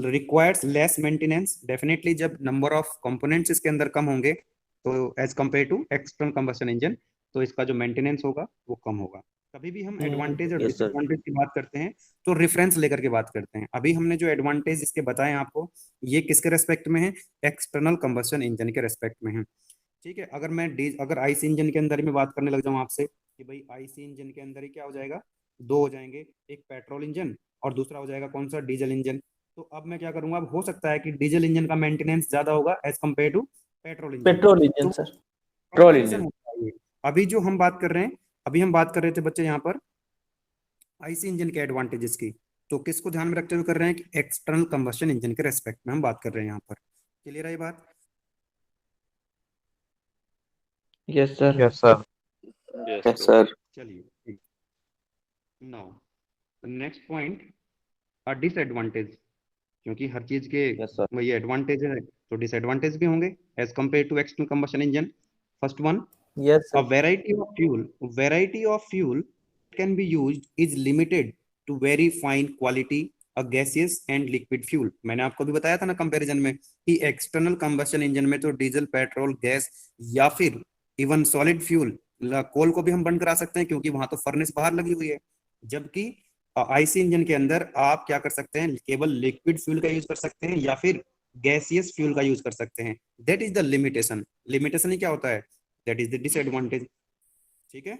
requires less maintenance. Definitely जब नंबर ऑफ कंपोनेंट्स इसके अंदर कम होंगे तो as compare to external combustion engine, तो इसका जो मेंटेनेंस होगा वो कम होगा। कभी भी हम एडवांटेज और Yes, sir. डिसएडवांटेज की बात करते हैं तो रेफरेंस लेकर के बात करते हैं। अभी हमने जो एडवांटेज इसके बताए आपको, ये किसके रेस्पेक्ट में है, एक्सटर्नल कंबशन इंजन के रेस्पेक्ट में है। ठीक है, अगर आईसी इंजन के अंदर ही मैं बात करने लग जाऊं आपसे कि भाई आईसी इंजन के अंदर ही क्या हो जाएगा, दो हो जाएंगे, एक पेट्रोल इंजन और दूसरा हो जाएगा कौन सा, डीजल इंजन। तो अब मैं क्या करूंगा, अब हो सकता है कि डीजल इंजन का मेंटेनेंस ज्यादा होगा as compare to petrol engine. Petrol engine, तो sir. Petrol comparison engine. होता है ये। अभी जो हम बात कर रहे हैं, अभी हम बात कर रहे थे बच्चे यहाँ पर आईसी इंजन के एडवांटेजेस की, तो किसको ध्यान में रखते हुए कर रहे हैं कि एक्सटर्नल कंबशन इंजन के रेस्पेक्ट में हम बात कर रहे हैं यहाँ पर। क्लियर है ये बात? Yes, sir. Yes, sir. Yes sir. चलिए, नाउ नेक्स्ट पॉइंट, डिसएडवांटेज। क्योंकि हर चीज के Yes, sir. वही एडवांटेज है तो डिसएडवांटेज भी होंगे as compare to external combustion engine. First one, Yes, a sir. variety of fuel can be used is limited to very fine quality, a gaseous and liquid fuel। मैंने आपको भी बताया था ना कंपैरिजन में कि एक्सटर्नल कंबशन इंजन में तो डीजल, पेट्रोल, गैस या फिर इवन सॉलिड फ्यूल, कोल को भी हम बंद करा सकते हैं क्योंकि वहां तो फर्नेस बाहर लगी हुई है। जबकि आईसी इंजन के अंदर आप क्या कर सकते हैं, केवल लिक्विड फ्यूल का यूज कर सकते हैं या फिर गैसियस फ्यूल का यूज कर सकते हैं। That is the limitation. Limitation ही क्या होता है, दैट इज द डिसएडवांटेज। ठीक है,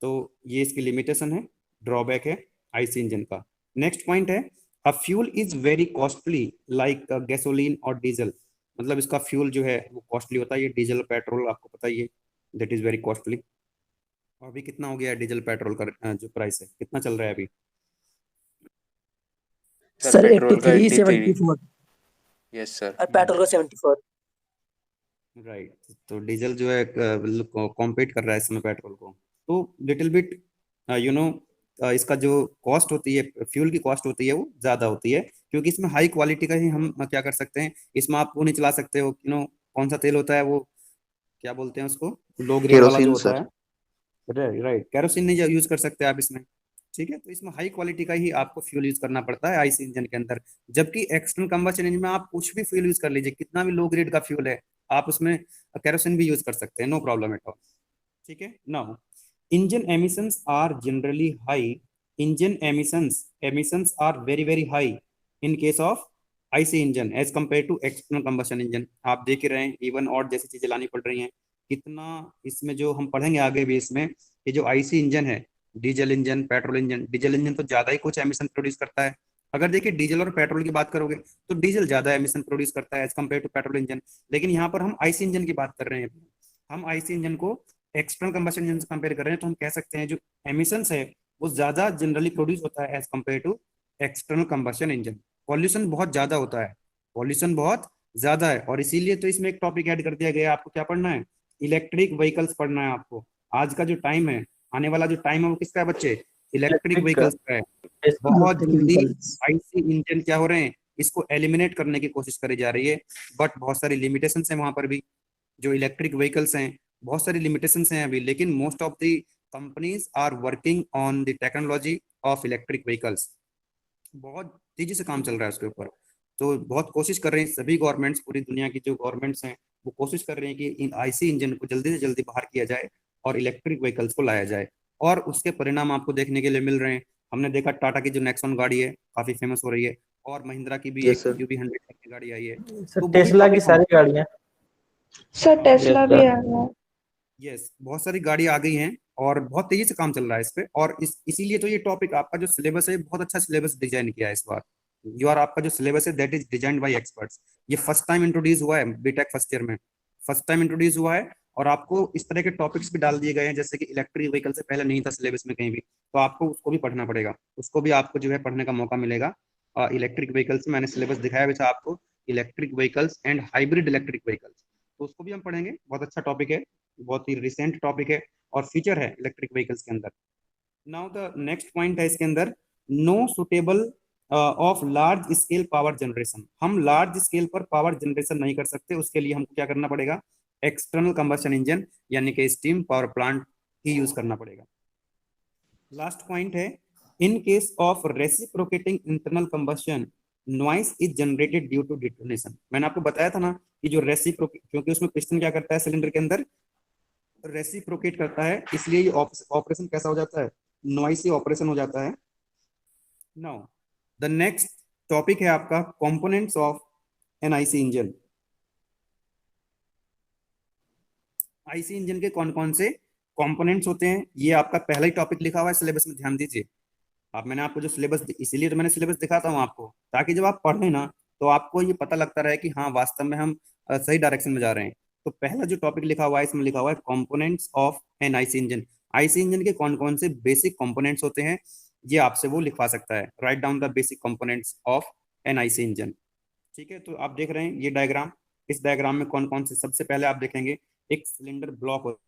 तो ये इसकी लिमिटेशन है, ड्रॉबैक है आईसी इंजन का। नेक्स्ट पॉइंट है, a fuel is very costly like gasoline और डीजल। मतलब इसका फ्यूल जो है वो कॉस्टली होता है, ये डीजल पेट्रोल आपको पता ही है, दैट इज वेरी कॉस्टली। अभी कितना हो गया है डीजल पेट्रोल का जो प्राइस है, कितना चल रहा है अभी? सर पेट्रोल का 83, 83। 74 यस सर। और पेट्रोल का 74। राइट, तो डीजल जो है कॉम्पीट कर रहा है इस समय पेट्रोल को। तो लिटिल बिट इसका जो कॉस्ट होती है, फ्यूल की कॉस्ट होती है, वो ज्यादा होती है क्योंकि इसमें हाई क्वालिटी का ही हम क्या कर सकते हैं, इसमें आप वो नहीं चला सकते हो, कौन सा तेल होता है वो, क्या बोलते हैं उसको, लो ग्रेड वाला जो केरोसिन होता सर। है, राइट, केरोसिन नहीं यूज कर सकते आप इसमें। ठीक है, तो इसमें हाई क्वालिटी का ही आपको फ्यूल यूज करना पड़ता है आईसी इंजन के अंदर। जबकि एक्सटर्नल कंबशन इंजन में आप कुछ भी फ्यूल यूज कर लीजिए, कितना भी लो ग्रेड का फ्यूल है, आप उसमें केरोसिन भी यूज कर सकते हैं, नो प्रॉब्लम एट ऑल। ठीक है, now engine emissions are generally high. Engine emissions are very very high in case of IC engine as compare to external combustion engine. आप देख ही रहे हैं, इवन और जैसी चीजें लानी पड़ रही हैं, कितना इसमें जो हम पढ़ेंगे आगे भी इसमें, ये जो आईसी इंजन है, diesel engine, petrol engine, diesel engine तो ज्यादा ही कुछ एमिशन प्रोड्यूस करता है। अगर देखिए डीजल और पेट्रोल की बात करोगे तो डीजल ज्यादा एमिशन प्रोड्यूस करता है as compare to petrol engine, लेकिन यहाँ पर हम आईसी इंजन की बात कर रहे हैं। हम आईसी इंजन को एक्सटर्नल कंबशन इंजन से कंपेयर कर रहे हैं, तो हम कह सकते हैं जो एमिशंस है वो ज्यादा जनरली प्रोड्यूस होता है as compare to external combustion engine. Pollution बहुत ज्यादा होता है, पॉल्यूशन बहुत ज्यादा है, और इसीलिए तो इसमें एक टॉपिक ऐड कर दिया गया है। आपको क्या पढ़ना है, इलेक्ट्रिक व्हीकल्स पढ़ना है आपको। आज का जो टाइम है, आने वाला जो टाइम है वो किसका है बच्चे, इलेक्ट्रिक Electric व्हीकल्स का है। बहुत जल्दी आईसी इंजन क्या हो रहे हैं, इसको एलिमिनेट करने की कोशिश करी जा रही है, बट बहुत सारी लिमिटेशन है वहां पर भी। जो इलेक्ट्रिक व्हीकल्स हैं, बहुत सारी लिमिटेशन हैं अभी, लेकिन most of the companies are working on the technology of electric vehicles. बहुत तेजी से काम चल रहा है उसके ऊपर। तो बहुत कोशिश कर रहे हैं सभी गवर्नमेंट्स, पूरी दुनिया की जो गवर्नमेंट्स हैं वो कोशिश कर रहे हैं कि इन आईसी इंजन को जल्दी से जल्दी बाहर किया जाए और इलेक्ट्रिक व्हीकल्स को लाया जाए, और उसके परिणाम आपको देखने के लिए मिल रहे हैं। हमने देखा टाटा की जो नेक्सॉन गाड़ी है काफी फेमस हो रही है, और महिंद्रा की भी Yes, एक sir. यूवी 100 की गाड़ी आई है। सर तो टेस्ला की सारी गाड़ियां। सर टेस्ला Yes, भी sir. आ गया। यस, बहुत सारी गाड़ी आ गई हैं और बहुत तेजी से काम चल रहा है इस पे, और इसीलिए तो ये टॉपिक आपका जो सिलेबस है बहुत अच्छा सिलेबस डिजाइन किया है इस बार। आपका जो सिलेबस है that is designed bye experts. ये फर्स्ट टाइम इंट्रोड्यूस हुआ है बीटेक फर्स्ट ईयर में, फर्स्ट टाइम इंट्रोड्यूस हुआ है। और आपको इस तरह के टॉपिक्स भी डाल दिए गए हैं जैसे कि इलेक्ट्रिक व्हीकल से पहले नहीं था सिलेबस में कहीं भी, तो आपको उसको भी पढ़ना पड़ेगा, उसको भी आपको जो है पढ़ने का मौका मिलेगा। इलेक्ट्रिक व्हीकल्स मैंने सिलेबस दिखाया भी था आपको, electric vehicles and hybrid electric vehicles, तो उसको भी हम पढ़ेंगे। बहुत अच्छा टॉपिक है, बहुत ही रिसेंट टॉपिक है और फीचर है इलेक्ट्रिक व्हीकल्स के अंदर। नाउ द नेक्स्ट पॉइंट है इसके अंदर, no suitable of large scale power generation. हम लार्ज स्केल पर पावर जनरेशन नहीं कर सकते, उसके लिए हमको क्या करना पड़ेगा, एक्सटर्नल कंबशन इंजन यानी कि स्टीम पावर प्लांट ही यूज करना पड़ेगा। लास्ट पॉइंट है, in case of reciprocating internal combustion noise is generated due to detonation. मैंने आपको बताया था ना कि जो रेसिप्रोकेट, क्योंकि उसमें पिस्टन क्या करता है सिलेंडर के अंदर, रेसिप्रोकेट करता है, इसलिए ये ऑपरेशन कैसा हो जाता है, नॉइसी ऑपरेशन हो जाता है। नाउ द नेक्स्ट टॉपिक है आपका components of an IC engine. IC engine के कौन कौन से कंपोनेंट्स होते हैं, ये आपका पहला ही टॉपिक लिखा हुआ है सिलेबस में, ध्यान दीजिए। अब मैंने आपको जो सिलेबस, इसीलिए तो मैंने सिलेबस दिखाता हूँ आपको, ताकि जब आप पढ़ें ना तो आपको ये पता लगता रहे कि हाँ वास्तव में हम सही डायरेक्शन में जा रहे हैं। तो पहला जो टॉपिक लिखा हुआ है इसमें लिखा हुआ है components of an IC engine. IC engine के कौन कौन से बेसिक कंपोनेंट्स होते हैं ये आपसे वो लिखवा सकता है, write down the basic components of an IC engine. ठीक है, तो आप देख रहे हैं ये डायग्राम, इस डायग्राम में कौन कौन से, सबसे पहले आप देखेंगे एक सिलेंडर ब्लॉक होता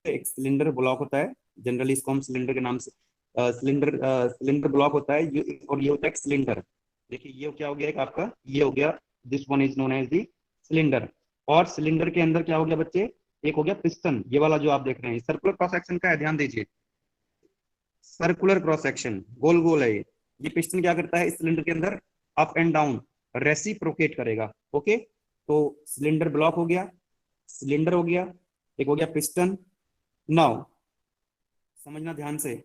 है, एक सिलेंडर ब्लॉक होता है, जनरली इसको हम सिलेंडर के नाम से सिलेंडर ब्लॉक होता है ये, और ये होता है सिलेंडर। देखिए ये क्या हो गया, एक आपका ये हो गया, this one is known as the cylinder. और सिलेंडर के अंदर क्या हो गया बच्चे, एक हो गया पिस्टन, ये वाला जो आप देख रहे हैं सर्कुलर क्रॉस सेक्शन का है, ध्यान दीजिए, सर्कुलर क्रॉस सेक्शन गोल गोल है ये पिस्टन क्या करता है इस सिलेंडर के अंदर, अप एंड डाउन रेसिप्रोकेट करेगा। ओके, तो सिलेंडर ब्लॉक हो गया, सिलेंडर हो गया, एक हो गया पिस्टन। नाउ समझना ध्यान से,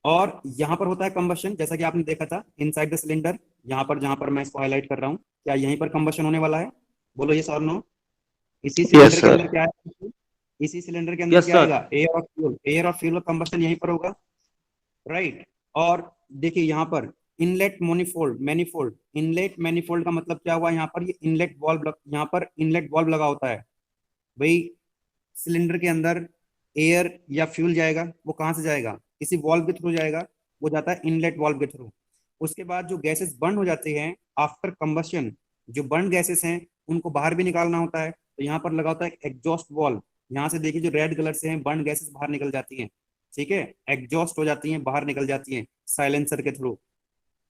और यहाँ पर होता है कंबशन, जैसा कि आपने देखा था इनसाइड द सिलेंडर, यहाँ पर जहां पर मैं इसको हाईलाइट कर रहा हूँ, क्या यहीं पर कंबशन होने वाला है, बोलो यस और नो। इसी सिलेंडर के अंदर क्या है, इसी सिलेंडर के अंदर Yes, क्या sir. आएगा, एयर और फ्यूल, एयर और फ्यूल का कंबशन यहीं पर होगा, राइट। और देखिए यहाँ पर इनलेट मोनिफोल्ड मैनिफोल्ड, इनलेट मैनिफोल्ड का मतलब क्या हुआ, यहाँ पर ये इनलेट वाल्व, यहाँ पर इनलेट वाल्व लगा होता है भाई, सिलेंडर के अंदर एयर या फ्यूल जाएगा, वो कहाँ से जाएगा, किसी वाल्व के थ्रू जाएगा, वो जाता है इनलेट वाल्व के थ्रू। उसके बाद जो गैसेस बर्न हो जाती हैं आफ्टर कंबशन, जो बर्न गैसेस हैं उनको बाहर भी निकालना होता है, तो यहाँ पर लगा होता है एग्जॉस्ट वाल्व। यहाँ से देखिए जो रेड कलर से हैं बर्न गैसेस बाहर निकल जाती हैं, ठीक है, एग्जॉस्ट हो जाती हैं, बाहर निकल जाती हैं साइलेंसर के थ्रू,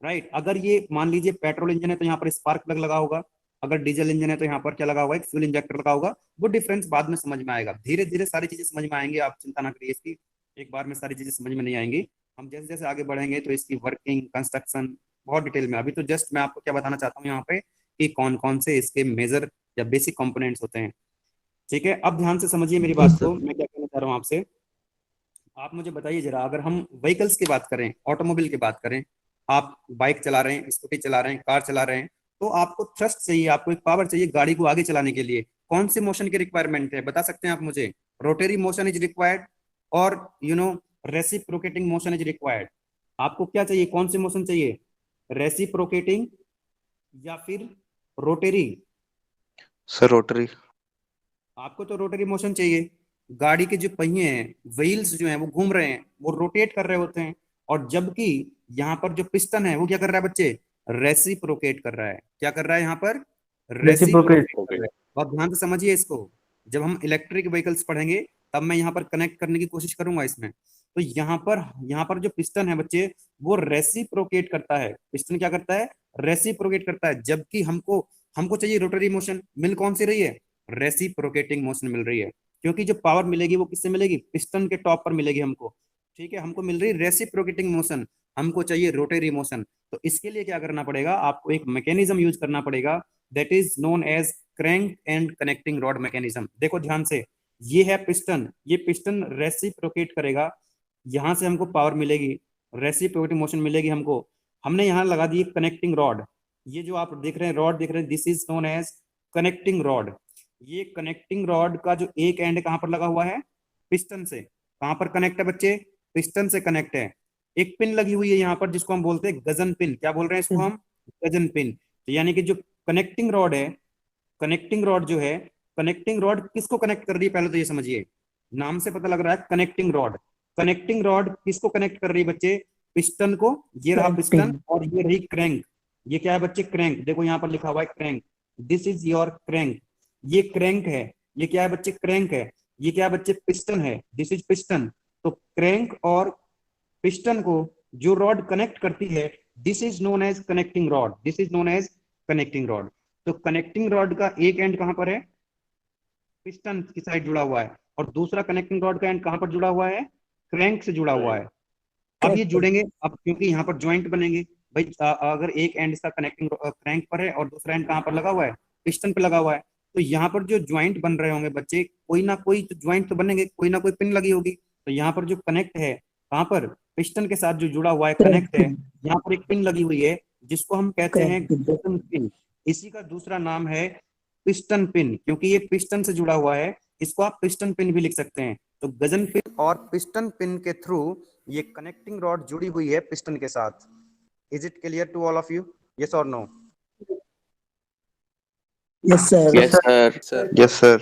राइट। अगर ये मान लीजिए पेट्रोल इंजन है तो यहाँ पर स्पार्क प्लग लगा होगा, अगर डीजल इंजन है तो यहाँ पर क्या लगा हुआ है, फ्यूल इंजेक्टर लगा होगा। वो डिफरेंस बाद में समझ में आएगा, धीरे धीरे सारी चीजें समझ में आएंगी, आप चिंता ना करिए इसकी, एक बार में सारी चीजें समझ में नहीं आएंगी, हम जैसे जैसे आगे बढ़ेंगे तो इसकी वर्किंग कंस्ट्रक्शन बहुत डिटेल में। अभी तो जस्ट मैं आपको क्या बताना चाहता हूँ यहाँ पे कि कौन कौन से इसके मेजर या बेसिक कंपोनेंट्स होते हैं। ठीक है, अब ध्यान से समझिए मेरी बात को, मैं क्या कहना चाह रहा हूँ आपसे। आप मुझे बताइए जरा, अगर हम व्हीकल्स की बात करें, ऑटोमोबाइल की बात करें, आप बाइक चला रहे हैं, स्कूटी चला रहे हैं, कार चला रहे हैं, तो आपको थ्रस्ट चाहिए, आपको एक पावर चाहिए गाड़ी को आगे चलाने के लिए। कौन से मोशन की रिक्वायरमेंट है बता सकते हैं आप मुझे, रोटरी मोशन इज रिक्वायर्ड और रेसिप्रोकेटिंग मोशन इज रिक्वायर्ड। आपको क्या चाहिए, कौन से मोशन चाहिए, रेसिप्रोकेटिंग या फिर रोटरी। Sir rotary. आपको तो रोटरी मोशन चाहिए, गाड़ी के जो पहिए हैं, व्हील्स जो हैं वो घूम रहे हैं, वो रोटेट कर रहे होते हैं, और जबकि यहाँ पर जो पिस्टन है वो क्या कर रहा है बच्चे, रेसिप्रोकेट कर रहा है। क्या कर रहा है यहाँ पर, रेसिप्रोकेट कर रहा है। अब ध्यान से समझिए इसको, जब हम इलेक्ट्रिक व्हीकल्स पढ़ेंगे तब मैं यहाँ पर कनेक्ट करने की कोशिश करूंगा इसमें। तो यहाँ पर जो पिस्टन है बच्चे वो रेसिप्रोकेट करता है, पिस्टन क्या करता है, रेसिप्रोकेट करता है, जबकि हमको हमको चाहिए रोटरी मोशन, मिल कौन सी रही है, रेसिप्रोकेटिंग मोशन मिल रही है, क्योंकि जो पावर मिलेगी वो किससे मिलेगी, पिस्टन के टॉप पर मिलेगी हमको। ठीक है, हमको मिल रही रेसिप्रोकेटिंग मोशन, हमको चाहिए रोटरी मोशन। तो इसके लिए क्या करना पड़ेगा, आपको एक मैकेनिज्म यूज करना पड़ेगा, that is known as crank and connecting rod mechanism. देखो ध्यान से, ये है पिस्टन, ये पिस्टन रेसिप्रोकेट करेगा, यहां से हमको पावर मिलेगी, रेसिप्रोकेटिंग मोशन मिलेगी हमको। हमने यहाँ लगा दी कनेक्टिंग रॉड, ये जो आप देख रहे हैं रॉड देख रहे हैं, this is known as connecting rod. ये कनेक्टिंग रॉड का जो एक एंड कहां पर लगा हुआ है, पिस्टन से। कहां पर कनेक्ट है बच्चे? पिस्टन से कनेक्ट है। एक पिन लगी हुई है यहाँ पर जिसको हम बोलते हैं गजन पिन। क्या बोल रहे हैं इसको हम? गजन पिन। तो यानी कि जो कनेक्टिंग रॉड है, कनेक्टिंग रॉड जो है, कनेक्टिंग रॉड किसको कनेक्ट कर रही है पहले तो ये समझिए। नाम से पता लग रहा है कनेक्टिंग रॉड। कनेक्टिंग रॉड किसको कनेक्ट कर रही है बच्चे? पिस्टन को। ये रहा पिस्टन और ये रही क्रैंक। ये क्या है बच्चे? क्रैंक। देखो यहाँ पर लिखा हुआ है crank, this is your crank. ये क्रैंक है। ये क्या है बच्चे? क्रैंक है। ये क्या है बच्चे? पिस्टन है, दिस इज पिस्टन। तो क्रैंक और पिस्टन को जो रॉड कनेक्ट करती है, this is known as connecting rod, this is known as connecting rod. तो कनेक्टिंग रॉड का एक एंड कहां पर है? पिस्टन की साइड जुड़ा हुआ है, और दूसरा कनेक्टिंग रॉड का एंड कहां पर जुड़ा हुआ है? क्रैंक से जुड़ा हुआ है। अब ये जुड़ेंगे, अब क्योंकि यहाँ पर ज्वाइंट बनेंगे भाई। अगर एक एंड इसका कनेक्टिंग क्रैंक पर है और दूसरा एंड कहां पर लगा हुआ है? पिस्टन पे लगा हुआ है। तो यहाँ पर जो ज्वाइंट बन रहे होंगे बच्चे, कोई ना कोई तो ज्वाइंट तो बनेंगे, कोई ना कोई पिन लगी होगी। तो यहाँ पर जो कनेक्ट है कहां पर? पिस्टन के साथ जो जुड़ा हुआ है, कनेक्ट है, यहाँ पर एक पिन लगी हुई है जिसको हम कहते हैं गजन पिन। इसी का दूसरा नाम है पिस्टन पिन, क्योंकि ये पिस्टन से जुड़ा हुआ है। इसको आप पिस्टन पिन भी लिख सकते हैं। तो गजन पिन और पिस्टन पिन के थ्रू ये कनेक्टिंग रॉड जुड़ी हुई है पिस्टन के साथ। Is it clear to all of you? Yes और no? Yes, sir. Yes, sir. Yes, sir.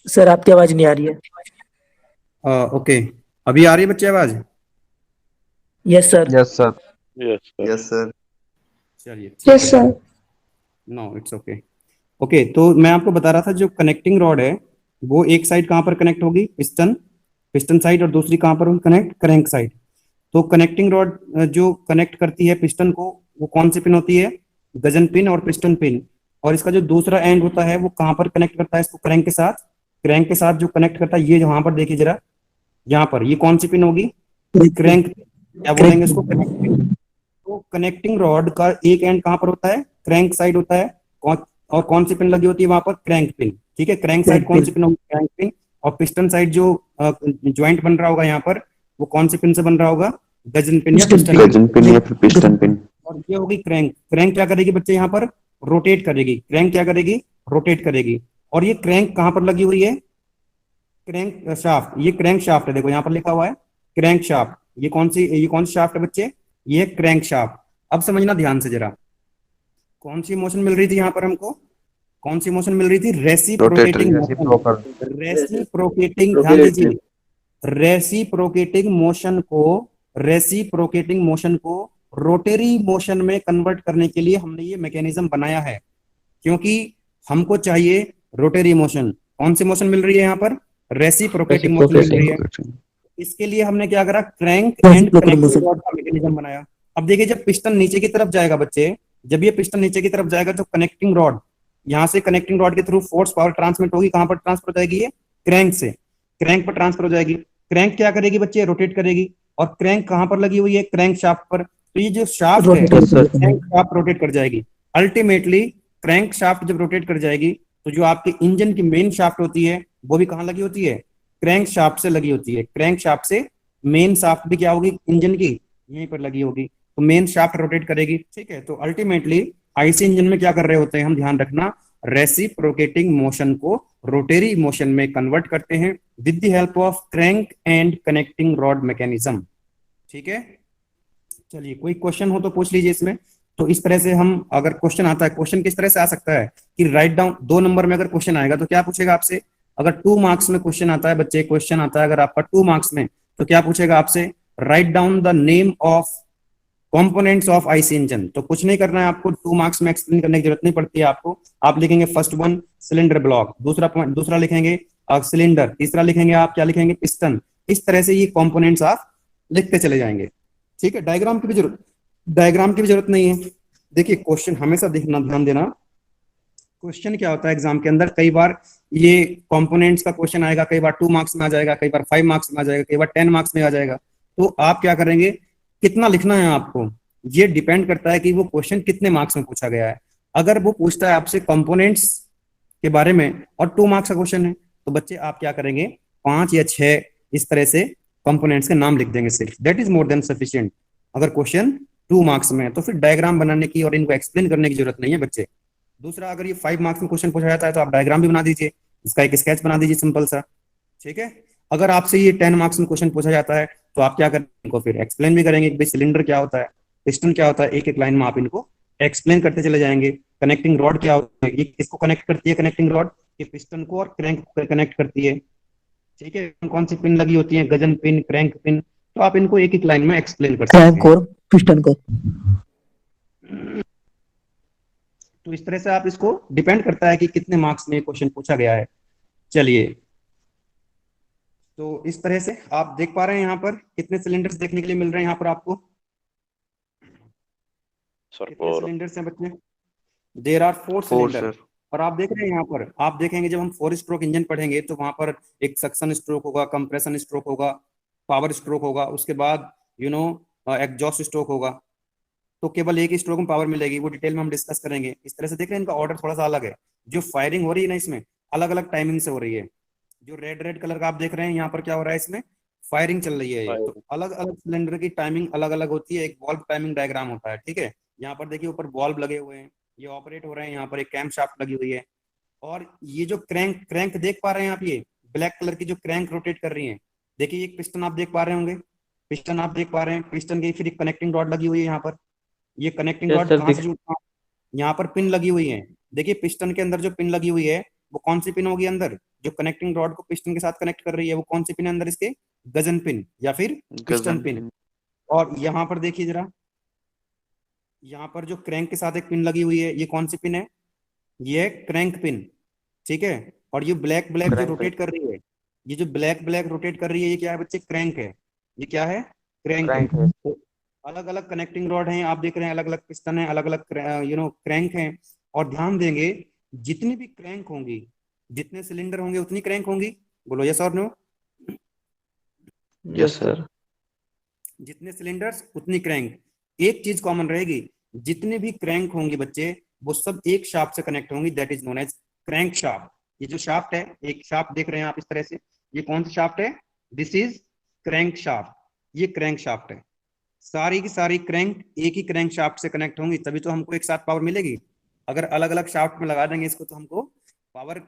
Sir आपकी आवाज नहीं आ रही है। ओके, अभी आ रही है बच्चे आवाज? Yes sir. Yes, sir. Yes, sir. चलिए, Yes, sir. No it's okay. Okay, तो मैं आपको बता रहा था जो कनेक्टिंग रॉड है वो एक साइड कहां पर कनेक्ट होगी? पिस्टन, पिस्टन साइड, और दूसरी कहां पर होगी? Connect, crank side. तो कनेक्टिंग रॉड जो कनेक्ट करती है पिस्टन को, वो कौन सी पिन होती है? गजन पिन और पिस्टन पिन। और इसका जो दूसरा एंड होता है वो कहां पर कनेक्ट करता है इसको? क्रैंक के साथ। क्रैंक के साथ जो कनेक्ट करता है, ये वहां पर देखिए जरा, यहाँ पर ये कौन सी पिन होगी? क्रैंक। क्या बोलेंगे इसको? Crank pin. तो कनेक्टिंग रॉड का एक एंड कहां पर होता है? क्रैंक साइड होता है। और कौन सी पिन लगी होती है वहां पर? Crank pin. ठीक है, क्रैंक साइड कौन सी पिन होगी? Crank pin. और पिस्टन साइड जो ज्वाइंट बन रहा होगा यहाँ पर, वो कौन सी पिन से बन रहा होगा? गजन पिन या पिस्टन पिन। गजन पिन या फिर पिस्टन पिन। और ये होगी क्रैंक। क्रैंक क्या करेगी बच्चे? यहाँ पर रोटेट करेगी। क्रैंक क्या करेगी? रोटेट करेगी। और ये क्रैंक कहां पर लगी हुई है? Crank shaft. ये क्रैंक शाफ्ट है, देखो यहाँ पर लिखा हुआ है क्रैंक शाफ्ट। ये कौन सी शाफ्ट है बच्चे? ये क्रैंक शाफ्ट। अब समझना ध्यान से जरा, कौन सी मोशन मिल रही थी यहाँ पर हमको? कौन सी मोशन मिल रही थी? Reciprocating motion. रेसिप्रोकेटिंग, ध्यान दीजिए, रेसिप्रोकेटिंग मोशन को, रेसिप्रोकेटिंग मोशन को रोटरी मोशन में कन्वर्ट करने के लिए हमने ये मैकेनिज्म बनाया है, क्योंकि हमको चाहिए रोटरी मोशन। कौन सी मोशन मिल रही है यहाँ पर? रेसिप्रोकेटिंग मोशन मिल रही है। इसके लिए हमने क्या करा? क्रैंक एंड कनेक्टिंग रॉड का मैकेनिज्म बनाया। अब देखिए, जब पिस्टन नीचे की तरफ जाएगा बच्चे, जब ये पिस्टन नीचे की तरफ जाएगा तो कनेक्टिंग रॉड, यहाँ से कनेक्टिंग रॉड के थ्रू फोर्स पावर ट्रांसमिट होगी। कहां पर ट्रांसफर हो जाएगी? ये क्रैंक से, क्रैंक पर ट्रांसफर हो जाएगी। क्रैंक क्या करेगी बच्चे? रोटेट करेगी। और क्रैंक कहां पर लगी हुई है? क्रैंक शाफ्ट पर। तो ये जो शाफ्ट है, क्रैंक शाफ्ट रोटेट कर जाएगी। अल्टीमेटली क्रैंक शाफ्ट जब रोटेट कर जाएगी तो जो आपके इंजन की मेन शाफ्ट होती है वो भी कहां लगी होती है? क्रैंक शाफ्ट से लगी होती है। क्रैंक शाफ्ट से मेन शाफ्ट भी क्या होगी इंजन की? यहीं पर लगी होगी। तो मेन शाफ्ट रोटेट करेगी। ठीक है, तो अल्टीमेटली आईसी इंजन में क्या कर रहे होते हैं हम? ध्यान रखना, रेसिप्रोकेटिंग मोशन को रोटरी मोशन में कन्वर्ट करते हैं with the help of crank and connecting rod mechanism. ठीक है, चलिए कोई क्वेश्चन हो तो पूछ लीजिए इसमें। तो इस तरह से हम, अगर क्वेश्चन आता है, क्वेश्चन किस तरह से आ सकता है कि राइट डाउन, 2 नंबर में अगर क्वेश्चन आएगा तो क्या पूछेगा आपसे? अगर 2 मार्क्स में क्वेश्चन आता है बच्चे, क्वेश्चन आता है अगर आपका 2 मार्क्स में, तो क्या पूछेगा आपसे? Right down the name of components of IC engine. तो कुछ नहीं करना है आपको, 2 मार्क्स में एक्सप्लेन करने की जरूरत नहीं पड़ती है आपको। आप लिखेंगे फर्स्ट वन सिलेंडर ब्लॉक, दूसरा पॉइंट, दूसरा लिखेंगे सिलेंडर, तीसरा लिखेंगे आप क्या लिखेंगे? पिस्टन। इस तरह से ये कंपोनेंट्स आप लिखते चले जाएंगे। ठीक है, डायग्राम की भी जरूरत नहीं है। देखिए क्वेश्चन हमेशा देखना, ध्यान देना, क्वेश्चन क्या होता है एग्जाम के अंदर, कई बार ये कंपोनेंट्स का क्वेश्चन आएगा, कई बार 2 मार्क्स में आ जाएगा, कई बार 5 मार्क्स में आ जाएगा, कई बार 10 मार्क्स में आ जाएगा। तो आप क्या करेंगे, कितना लिखना है आपको, ये डिपेंड करता है कि वो क्वेश्चन कितने मार्क्स में पूछा गया है। अगर वो पूछता है आपसे कंपोनेंट्स के बारे में और 2 मार्क्स का क्वेश्चन है, तो बच्चे आप क्या करेंगे, 5 या 6 इस तरह से कंपोनेंट्स के नाम लिख देंगे सिर्फ, that is more than sufficient. अगर क्वेश्चन 2 मार्क्स में है तो फिर डायग्राम बनाने की और इनको एक्सप्लेन करने की जरूरत नहीं है बच्चे। दूसरा, अगर ये 5 मार्क्स में क्वेश्चन पूछा जाता है तो आप डायग्राम भी बना दीजिए, इसका एक स्केच बना दीजिए सिंपल सा, ठीक है। अगर आपसे ये 10 मार्क्स में क्वेश्चन पूछा जाता है तो आप क्या करेंगे, इनको फिर एक्सप्लेन भी करेंगे कि भाई सिलेंडर क्या होता है, पिस्टन क्या होता है, एक एक लाइन में आप इनको एक्सप्लेन करते चले जाएंगे। कनेक्टिंग रॉड क्या होता है, ये किसको कनेक्ट करती है, कनेक्टिंग रॉड ये पिस्टन को और क्रैंक को कनेक्ट करती है, ठीक है। कौन कौन सी पिन लगी होती है, गजन पिन, क्रैंक पिन, तो आप इनको एक एक लाइन में एक्सप्लेन कर सकते क्रैंक हैं। और पिस्टन को। तो इस तरह से आप इसको, डिपेंड करता है कि कितने मार्क्स में क्वेश्चन पूछा गया है। चलिए, तो इस तरह से आप देख पा रहे हैं यहाँ पर कितने सिलेंडर्स देखने के लिए मिल रहे हैं यहाँ पर आपको, सर कितने 4 सिलेंडर्स हैं बच्चे, देर आर 4 4 सिलेंडर। सर। और आप देख रहे हैं यहाँ पर, आप देखेंगे जब हम 4 स्ट्रोक इंजन पढ़ेंगे तो वहां पर एक सक्शन स्ट्रोक होगा, कंप्रेशन स्ट्रोक होगा, पावर स्ट्रोक होगा, उसके बाद एग्जॉस्ट स्ट्रोक होगा। तो केवल एक ही स्ट्रोक में पावर मिलेगी, वो डिटेल में हम डिस्कस करेंगे। इस तरह से देख रहे हैं इनका ऑर्डर थोड़ा सा अलग है, जो फायरिंग हो रही है ना इसमें अलग अलग टाइमिंग से हो रही है। जो रेड रेड कलर का आप देख रहे हैं यहाँ पर क्या हो रहा है, इसमें फायरिंग चल रही है। ये तो अलग अलग सिलेंडर की टाइमिंग अलग अलग होती है, एक वॉल्व टाइमिंग डायग्राम होता है, ठीक है। यहाँ पर देखिए ऊपर वॉल्व लगे हुए हैं, ये ऑपरेट हो रहे हैं, यहाँ पर एक कैम शाफ्ट लगी हुई है। और ये जो क्रैंक क्रैंक देख पा रहे हैं आप, ये ब्लैक कलर की जो क्रैंक रोटेट कर रही है, देखिए एक पिस्टन आप देख पा रहे होंगे, पिस्टन आप देख पा रहे हैं, पिस्टन की फिर एक कनेक्टिंग रॉड लगी हुई है यहाँ पर। ये कनेक्टिंग यस रॉड सर, कहाँ से जुड़ता है, यहाँ पर पिन लगी हुई है। देखिए पिस्टन के अंदर जो पिन लगी हुई है वो कौन सी पिन होगी, अंदर जो कनेक्टिंग रॉड को पिस्टन के साथ कनेक्ट कर रही है वो कौन सी पिन है अंदर, इसके गजन पिन या फिर पिस्टन गजन पिन। पिन। और यहाँ पर देखिए जरा, यहाँ पर जो क्रैंक के साथ एक पिन लगी हुई है ये कौन सी पिन है, ये है क्रैंक पिन, ठीक है। और ये ब्लैक ब्लैक जो क्रैंक रोटेट कर रही है, ये जो ब्लैक ब्लैक रोटेट कर रही है ये क्या है बच्चे, क्रैंक है। ये क्या है, क्रैंक है। क्रैंक है। तो अलग अलग कनेक्टिंग रॉड हैं, आप देख रहे हैं अलग अलग पिस्टन है, अलग अलग क्रैंक हैं। और ध्यान देंगे, जितनी भी क्रैंक होंगी, जितने सिलेंडर होंगे उतनी क्रैंक होंगी, बोलो यस और नो। Yes sir. जितने सिलेंडर्स उतनी क्रैंक। एक चीज कॉमन रहेगी, जितने भी क्रैंक होंगे बच्चे वो सब एक शाफ्ट से कनेक्ट होंगी, that is known as crankshaft. ये जो शाफ्ट है, एक शाफ्ट देख रहे हैं आप इस तरह से, ये कौन सा शाफ्ट है, दिस इज क्रैंक शाफ्ट, ये क्रैंक शाफ्ट है। सारी की सारी क्रैंक एक ही क्रैंक शाफ्ट से कनेक्ट होंगी, तभी तो हमको एक साथ पावर मिलेगी। अगर अलग अलग शाफ्ट में लगा देंगे इसको तो हमको पावर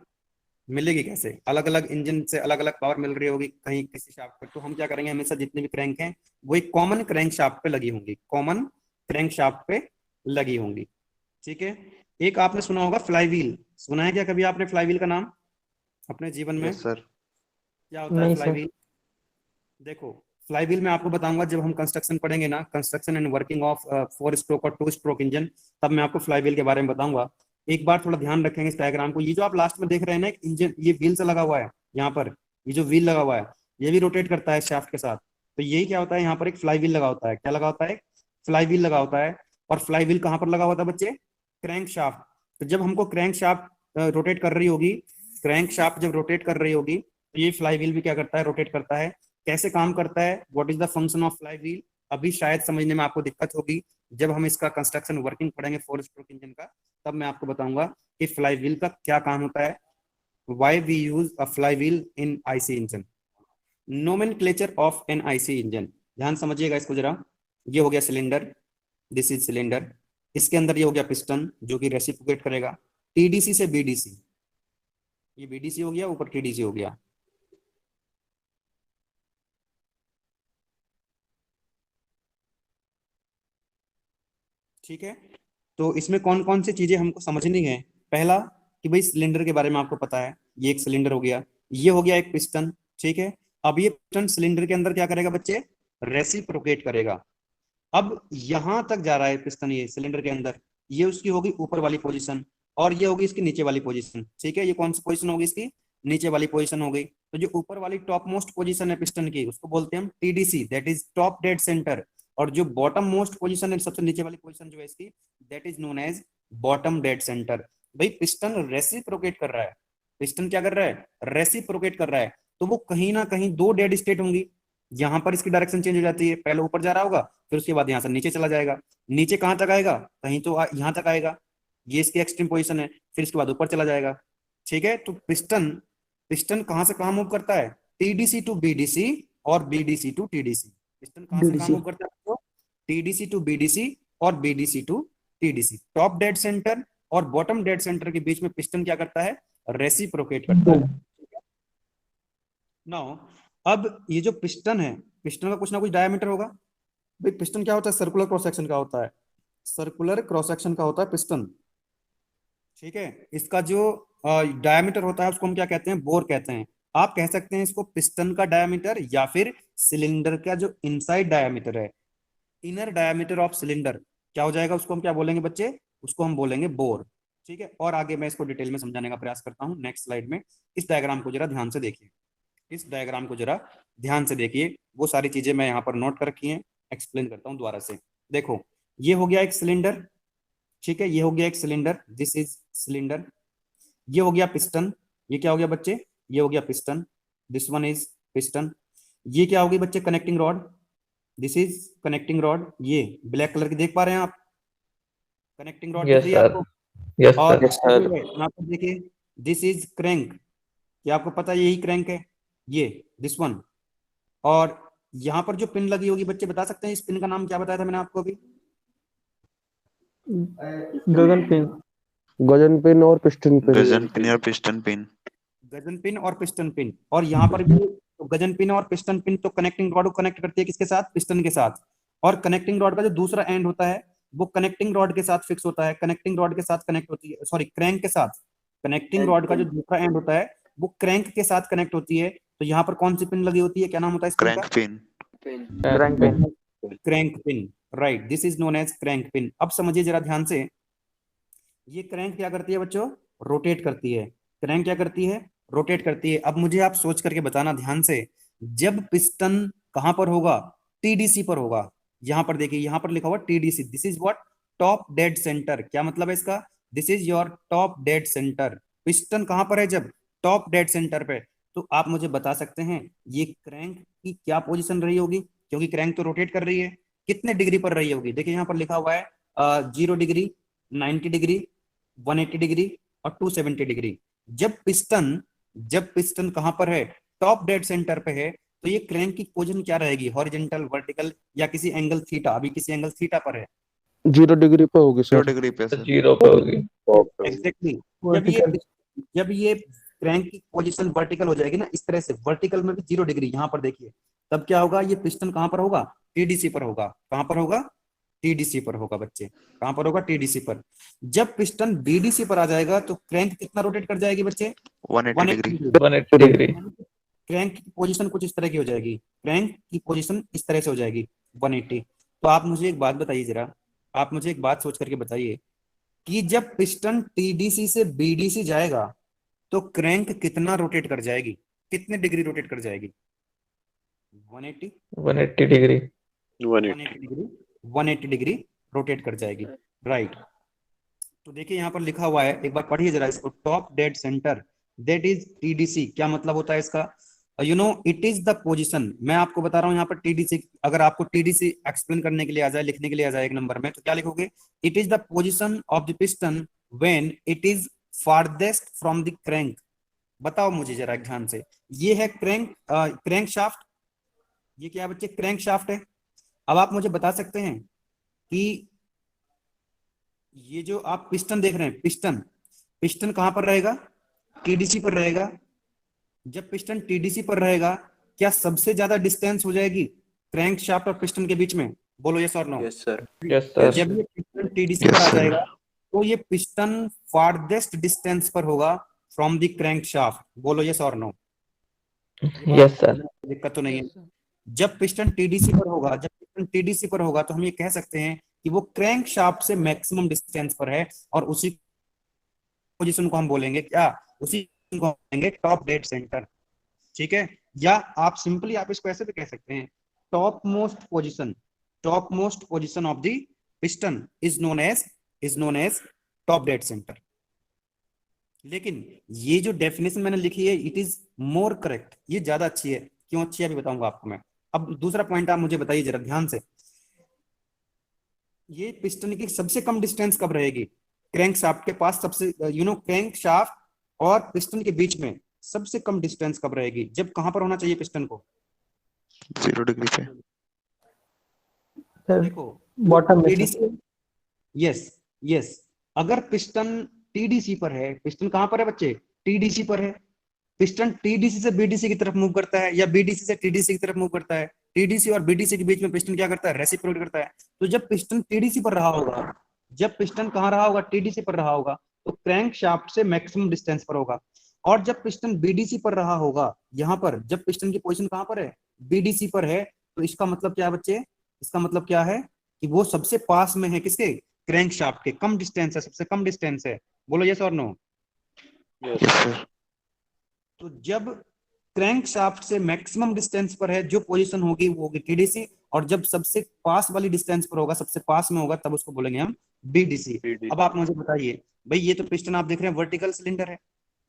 मिलेगी कैसे, अलग अलग इंजन से अलग अलग पावर मिल रही होगी कहीं किसी शाफ्ट पर। तो हम क्या करेंगे, हमेशा जितने भी क्रैंक हैं वो एक कॉमन क्रैंक शाफ्ट पे लगी होंगी, कॉमन क्रैंक शाफ्ट पे लगी होंगी, ठीक है। एक आपने सुना होगा फ्लाईव्हील, सुना है क्या कभी आपने फ्लाईव्हील का नाम अपने जीवन में? Yes sir. क्या होता है नहीं सर। फ्लाईव्हील? देखो, फ्लाईव्हील में आपको बताऊंगा जब हम कंस्ट्रक्शन पढ़ेंगे ना, construction and working of 4 stroke और 2 स्ट्रोक इंजन, तब मैं आपको फ्लाईव्हील के बारे में बताऊंगा। एक बार थोड़ा ध्यान रखेंगे इस डायग्राम को। ये जो आप लास्ट में देख रहे हैं ना, एक इंजन, ये व्हील से लगा हुआ है यहाँ पर, ये जो व्हील लगा हुआ है ये भी रोटेट करता है शाफ्ट के साथ। तो यही क्या होता है, यहाँ पर एक फ्लाईव्हील लगा होता है। क्या लगा होता है? फ्लाईव्हील लगा होता है। और फ्लाईव्हील कहाँ पर लगा होता है बच्चे? Crank shaft. तो जब हमको क्रैंक शाफ्ट रोटेट कर रही होगी, क्रैंक शाफ्ट जब रोटेट कर रही होगी तो ये फ्लाईव्हील भी क्या करता है, रोटेट करता है। कैसे काम करता है, what is the function of flywheel, अभी शायद समझने में आपको दिक्कत होगी। जब हम इसका कंस्ट्रक्शन वर्किंग पढ़ेंगे 4 स्ट्रोक इंजन का, तब मैं आपको बताऊंगा कि फ्लाईव्हील का क्या काम होता है, why we use a flywheel in IC engine. Nomenclature of an IC engine, ध्यान समझिएगा इसको जरा। ये हो गया सिलेंडर, दिस इज सिलेंडर। इसके अंदर ये हो गया पिस्टन जो कि रेसिप्रोकेट करेगा टीडीसी से बीडीसी, ये बीडीसी हो गया, ऊपर टीडीसी हो गया। ठीक है, तो इसमें कौन कौन सी चीजें हमको समझनी है? पहला कि भाई सिलेंडर के बारे में आपको पता है, ये एक सिलेंडर हो गया, ये हो गया एक पिस्टन, ठीक है। अब ये पिस्टन सिलेंडर के अंदर क्या करेगा बच्चे? रेसिप्रोकेट करेगा। अब यहां तक जा रहा है पिस्टन, ये सिलेंडर के अंदर, ये उसकी होगी ऊपर वाली पोजीशन और ये होगी इसकी नीचे वाली पोजीशन, ठीक है। ये कौन सी पोजीशन होगी? इसकी नीचे वाली पोजीशन हो गई। तो जो ऊपर वाली टॉप मोस्ट पोजीशन है पिस्टन की, उसको बोलते हैं हम TDC, that is top dead centre. और जो बॉटम मोस्ट पोजीशन है, सबसे नीचे वाली पोजीशन जो है इसकी, that is known as bottom dead centre. भाई पिस्टन रेसिप्रोकेट कर रहा है, पिस्टन क्या कर रहा है? रेसिप्रोकेट कर रहा है। तो वो कहीं ना कहीं 2 डेड स्टेट होंगी। यहाँ पर इसकी डायरेक्शन चेंज हो जाती है, पहले ऊपर जा रहा होगा, फिर उसके बाद यहाँ से नीचे चला जाएगा। नीचे कहाँ तक आएगा? कहीं तो यहाँ तक आएगा, ये इसकी एक्सट्रीम पोजीशन है, फिर इसके बाद ऊपर चला जाएगा, ठीक है। तो पिस्टन पिस्टन कहाँ से कहाँ मूव करता है? टीडीसी टू बीडीसी और बीडीसी टू टीडीसी। पिस्टन कहाँ से कहाँ BDC। मूव करता है? टीडीसी टू बीडीसी और BDC to TDC. Top dead centre और बॉटम डेड सेंटर के बीच में पिस्टन क्या करता है, रेसिप्रोकेट करता है। नाउ अब ये जो पिस्टन है, पिस्टन का कुछ ना कुछ डायमीटर होगा भाई। पिस्टन क्या होता है, सर्कुलर क्रॉस सेक्शन का होता है, सर्कुलर क्रॉस सेक्शन का होता है पिस्टन, ठीक है। इसका जो डायमीटर होता है उसको हम क्या कहते हैं, बोर कहते हैं। आप कह सकते हैं इसको पिस्टन का डायमीटर या फिर सिलेंडर का जो इनसाइड डायमीटर है, इनर डायमीटर ऑफ सिलेंडर क्या हो जाएगा, उसको हम क्या बोलेंगे बच्चे, उसको हम बोलेंगे बोर, ठीक है। और आगे मैं इसको डिटेल में समझाने का प्रयास करता हूँ नेक्स्ट स्लाइड में। इस डायग्राम को जरा ध्यान से देखिए, इस डायग्राम को जरा ध्यान से देखिए, वो सारी चीजें मैं यहाँ पर नोट कर रखी हैं, एक्सप्लेन करता हूँ दोबारा से। देखो ये हो गया एक सिलेंडर, ठीक है, ये हो गया एक सिलेंडर, दिस इज सिलेंडर। ये हो गया पिस्टन, ये क्या हो गया बच्चे, ये हो गया piston, this one is piston. ये क्या होगी बच्चे, connecting rod, this is connecting rod. ये ब्लैक कलर की देख पा रहे हैं आप, कनेक्टिंग रॉड दिख Yes, रही है sir. आपको। Yes, और sir. Yes, sir. यहाँ पर देखिए, दिस इज क्रैंक, क्या आपको पता है यही क्रैंक है, ये दिस वन। और यहाँ पर जो पिन लगी होगी बच्चे बता सकते हैं इस पिन का नाम क्या बताया था मैंने आपको अभी, गगन पिन। गजन पिन और पिस्टन पिन। गजन पिन और पिस्टन पिन। गजन पिन और पिस्टन पिन। और यहाँ पर भी तो गजन पिन और पिस्टन पिन तो कनेक्टिंग रॉड को कनेक्ट करती है किसके साथ, पिस्टन के साथ। और कनेक्टिंग रॉड का जो दूसरा एंड होता है वो कनेक्टिंग रॉड के साथ फिक्स होता है, कनेक्टिंग रॉड के साथ कनेक्ट होती है, सॉरी क्रैंक के साथ। कनेक्टिंग रॉड का जो दूसरा एंड होता है वो क्रैंक के साथ कनेक्ट होती है। तो यहाँ पर कौन सी पिन लगी होती है, क्या नाम होता है इस पिन का, crank pin. Crank pin. Crank pin, right, this is known as crank pin. अब समझिए जरा ध्यान से, ये क्रैंक क्या करती है बच्चों, रोटेट करती है। क्रैंक क्या करती है, रोटेट करती है। अब मुझे आप सोच करके बताना ध्यान से, जब पिस्टन कहां पर होगा, टीडीसी पर होगा। यहां पर देखिए, यहां पर लिखा हुआ TDC, this is what, top dead centre. क्या मतलब है इसका, this is your top dead centre. Piston कहां पर है, जब टॉप डेड सेंटर पे। तो आप मुझे बता सकते हैं ये क्रैंक की क्या पोजीशन रही होगी, क्योंकि क्रैंक तो रोटेट कर रही है, कितने डिग्री पर रही होगी। देखिए यहाँ पर लिखा हुआ है 0 डिग्री, 90 डिग्री, 180 डिग्री और 270 डिग्री। जब पिस्टन कहां पर है, टॉप डेड सेंटर पे है, तो ये क्रैंक की पोजीशन क्या रहेगी, हॉरिजॉन्टल, वर्टिकल या किसी एंगल थीटा। अभी किसी एंगल थीटा पर है, 0 डिग्री पे होगी 0 सर। डिग्री पे सर। 0 पे होगी। एग्जैक्टली। वर्टिकल। जब ये क्रैंक की पोजीशन वर्टिकल हो जाएगी ना, इस तरह से वर्टिकल में भी 0 डिग्री, यहाँ पर देखिए, तब क्या होगा, ये पिस्टन कहां पर होगा, टीडीसी पर होगा। कहां पर होगा, टीडीसी पर होगा बच्चे, कहां पर होगा, टीडीसी पर। जब पिस्टन बीडीसी पर आ जाएगा तो क्रैंक कितना रोटेट कर जाएगी बच्चे, 180 डिग्री। 180 डिग्री। क्रैंक की पोजीशन कुछ इस तरह की हो जाएगी, क्रैंक की पोजीशन इस तरह से हो जाएगी 180। तो आप मुझे एक बात बताइए जरा, आप मुझे एक बात सोच करके बताइए कि जब पिस्टन टीडीसी से बीडीसी जाएगा तो क्रैंक कितना रोटेट कर जाएगी, कितने डिग्री रोटेट कर जाएगी, 180 180 डिग्री। 180 डिग्री, 180 डिग्री रोटेट कर जाएगी, राइट। तो देखिए यहाँ पर लिखा हुआ है, एक बार पढ़िए जरा इसको, top dead centre that is TDC. क्या मतलब होता है इसका, you know it is the position. मैं आपको बता रहा हूँ यहाँ पर टीडीसी, अगर आपको टीडीसी एक्सप्लेन करने के लिए आ जाए, लिखने के लिए आ जाए एक नंबर में, तो क्या लिखोगे, it is the position of the piston when it is farthest from the crank. बताओ मुझे जरा ध्यान से, ये है क्रैंक शाफ्ट, ये क्या है बच्चे, क्रैंक शाफ्ट है। अब आप मुझे बता सकते हैं कि ये जो आप पिस्टन देख रहे हैं, पिस्टन कहां पर रहेगा, टीडीसी पर रहेगा। जब पिस्टन टीडीसी पर रहेगा, क्या सबसे ज्यादा डिस्टेंस हो जाएगी क्रैंक शाफ्ट और पिस्टन के बीच में, बोलो यस और no. Yes sir. Yes, sir. जब ये पिस्टन टीडीसी पर Yes, आ sir. जाएगा तो ये पिस्टन फारदेस्ट डिस्टेंस पर होगा फ्रॉम द क्रैंक शाफ्ट, बोलो यस और नो। Yes, sir. दिक्कत तो नहीं है। जब पिस्टन टीडीसी पर होगा, तो हम ये कह सकते हैं कि वो क्रैंक शाफ्ट से मैक्सिमम डिस्टेंस पर है, और उसी पोजीशन को हम बोलेंगे क्या, उसी को बोलेंगे टॉप डेड सेंटर, ठीक है। या आप सिंपली आप इसको ऐसे भी कह सकते हैं, top most position of the piston is known as top dead centre. लेकिन ये जो डेफिनेशन मैंने लिखी है, इट इज मोर करेक्ट, ये ज्यादा अच्छी है। क्यों अच्छी है अभी बताऊंगा आपको मैं। अब दूसरा पॉइंट आप मुझे बताइए जरा ध्यान से, ये पिस्टन की सबसे कम डिस्टेंस कब रहेगी, क्रैंक शाफ्ट के पास सबसे, क्रैंक शाफ्ट और पिस्टन के बीच में सबसे कम डिस्टेंस कब रहेगी, जब कहां पर होना चाहिए पिस्टन को, 0 डिग्री पे। सर देखो बॉटम में। टीडीसी, यस अगर पिस्टन टीडीसी पर है, पिस्टन कहां पर है बच्चे, टीडीसी पर है, पिस्टन टीडीसी से बीडीसी की तरफ मूव करता है या बीडीसी से टीडीसी की तरफ मूव करता है, टीडीसी और बीडीसी के बीच में पिस्टन क्या करता है, रेसिप्रोकेट करता है। तो जब पिस्टन टीडीसी पर रहा होगा, जब पिस्टन कहां रहा होगा, टीडीसी पर रहा होगा, तो क्रैंक शाफ्ट से मैक्सिमम डिस्टेंस पर होगा। और जब पिस्टन बीडीसी पर रहा होगा, यहां पर जब पिस्टन की पोजीशन कहां पर है, बीडीसी पर है, तो इसका मतलब क्या है बच्चे, इसका मतलब क्या है कि वो सबसे पास में है, किसके, क्रैंक शाफ्ट के, कम डिस्टेंस है, सबसे कम डिस्टेंस है। बोलो यस और नो। Yes, sir. तो जब क्रैंक शाफ्ट से मैक्सिमम डिस्टेंस पर है, जो पोजीशन होगी वो होगी टीडीसी, और जब सबसे पास वाली डिस्टेंस पर होगा, सबसे पास में होगा, तब उसको बोलेंगे हम बीडीसी। अब आप मुझे बताइए भाई, ये तो पिस्टन आप देख रहे हैं वर्टिकल सिलेंडर है,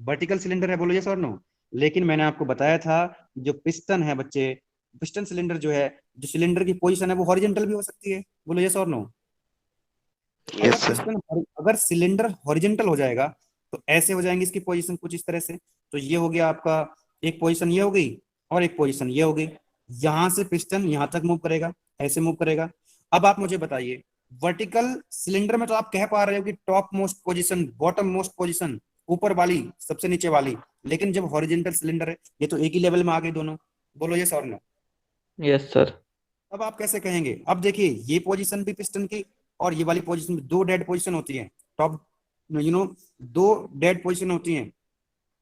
वर्टिकल सिलेंडर है, बोलो यस और नो। लेकिन मैंने आपको बताया था जो पिस्टन है बच्चे, पिस्टन सिलेंडर जो है, जो सिलेंडर की पोजीशन है वो हॉरिजॉन्टल भी हो सकती है, बोलो यस और नो। Yes, sir. अगर सिलेंडर हॉरिजॉन्टल हो जाएगा तो ऐसे हो जाएंगे इसकी पोजीशन कुछ इस तरह से। तो ये हो गया आपका, एक पोजीशन ये हो गई और एक पोजीशन ये हो गई। यहां से पिस्टन यहां तक मूव करेगा, ऐसे मूव करेगा। अब आप मुझे बताइए, वर्टिकल सिलेंडर में तो आप कह पा रहे हो कि top most position, bottom most position, ऊपर वाली, सबसे नीचे वाली, लेकिन जब हॉरिजॉन्टल सिलेंडर है, ये तो एक ही लेवल में आ गए दोनों, बोलो यस और नो। Yes sir. अब आप कैसे कहेंगे, अब देखिए ये पोजीशन भी पिस्टन की और ये वाली पोजीशन भी, दो डेड पोजीशन होती है, टॉप दो डेड पोजीशन होती हैं,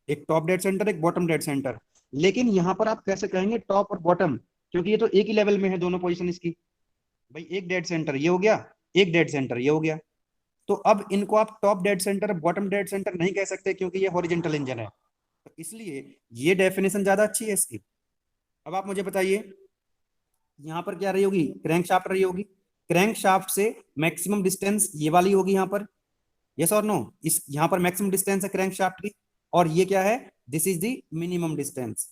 एक टॉप डेड सेंटर, एक बॉटम डेड सेंटर। लेकिन यहां पर आप कैसे कहेंगे टॉप और बॉटम, क्योंकि ये तो एक ही लेवल में है दोनों पोजीशन इसकी। भाई एक डेड सेंटर ये हो गया, एक डेड सेंटर ये हो गया। तो अब इनको आप top dead centre, bottom dead centre नहीं कह सकते, क्योंकि ये हॉरिजॉन्टल इंजन है। तो इसलिए ये डेफिनेशन ज्यादा अच्छी है इसकी। अब आप मुझे बताइए, यहाँ पर क्या रही होगी, क्रैंक शाफ्ट रही होगी, क्रैंक शाफ्ट से मैक्सिमम डिस्टेंस ये वाली होगी यहाँ पर, यस और नो। इस यहाँ पर मैक्सिमम डिस्टेंस है क्रैंक शाफ्ट की, और ये क्या है, this is the minimum distance.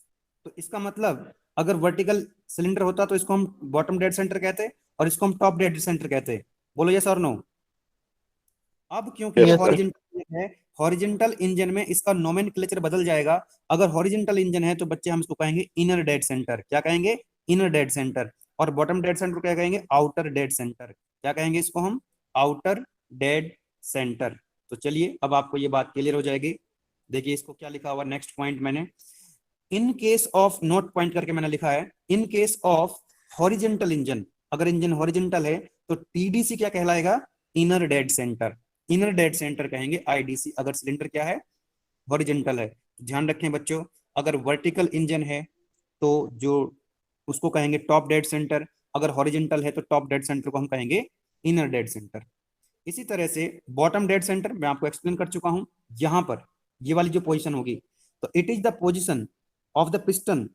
तो इसका मतलब अगर वर्टिकल सिलेंडर होता तो इसको हम बॉटम डेड सेंटर कहते और इसको हम टॉप डेड सेंटर कहते, बोलो यस और नो। अब क्योंकि ये Yes, sir. हॉरिजॉन्टल है, हॉरिजॉन्टल इंजन में इसका नोमेनक्लेचर बदल जाएगा। अगर हॉरिजॉन्टल इंजन है तो बच्चे हम इसको कहेंगे इनर डेड सेंटर, क्या कहेंगे, इनर डेड सेंटर। और बॉटम डेड सेंटर क्या कहेंगे, आउटर डेड सेंटर, क्या कहेंगे इसको हम, आउटर डेड सेंटर। तो चलिए अब आपको ये बात क्लियर हो जाएगी। देखिए इसको क्या लिखा हुआ नेक्स्ट पॉइंट मैंने, इन केस ऑफ, नोट पॉइंट करके मैंने लिखा है, in case of horizontal engine, अगर इंजन हॉरिजॉन्टल है तो टीडीसी क्या कहलाएगा, inner dead centre, inner dead centre कहेंगे आईडीसी, अगर सिलेंडर क्या है, हॉरिजॉन्टल है। ध्यान रखें बच्चों, अगर वर्टिकल इंजन है तो जो उसको कहेंगे टॉप डेड सेंटर, अगर हॉरिजॉन्टल है तो टॉप डेड सेंटर को हम कहेंगे इनर डेड सेंटर। इसी तरह से बॉटम डेड सेंटर मैं आपको एक्सप्लेन कर चुका हूं, यहां पर ये वाली जो पोजीशन होगी, तो it is the position of the piston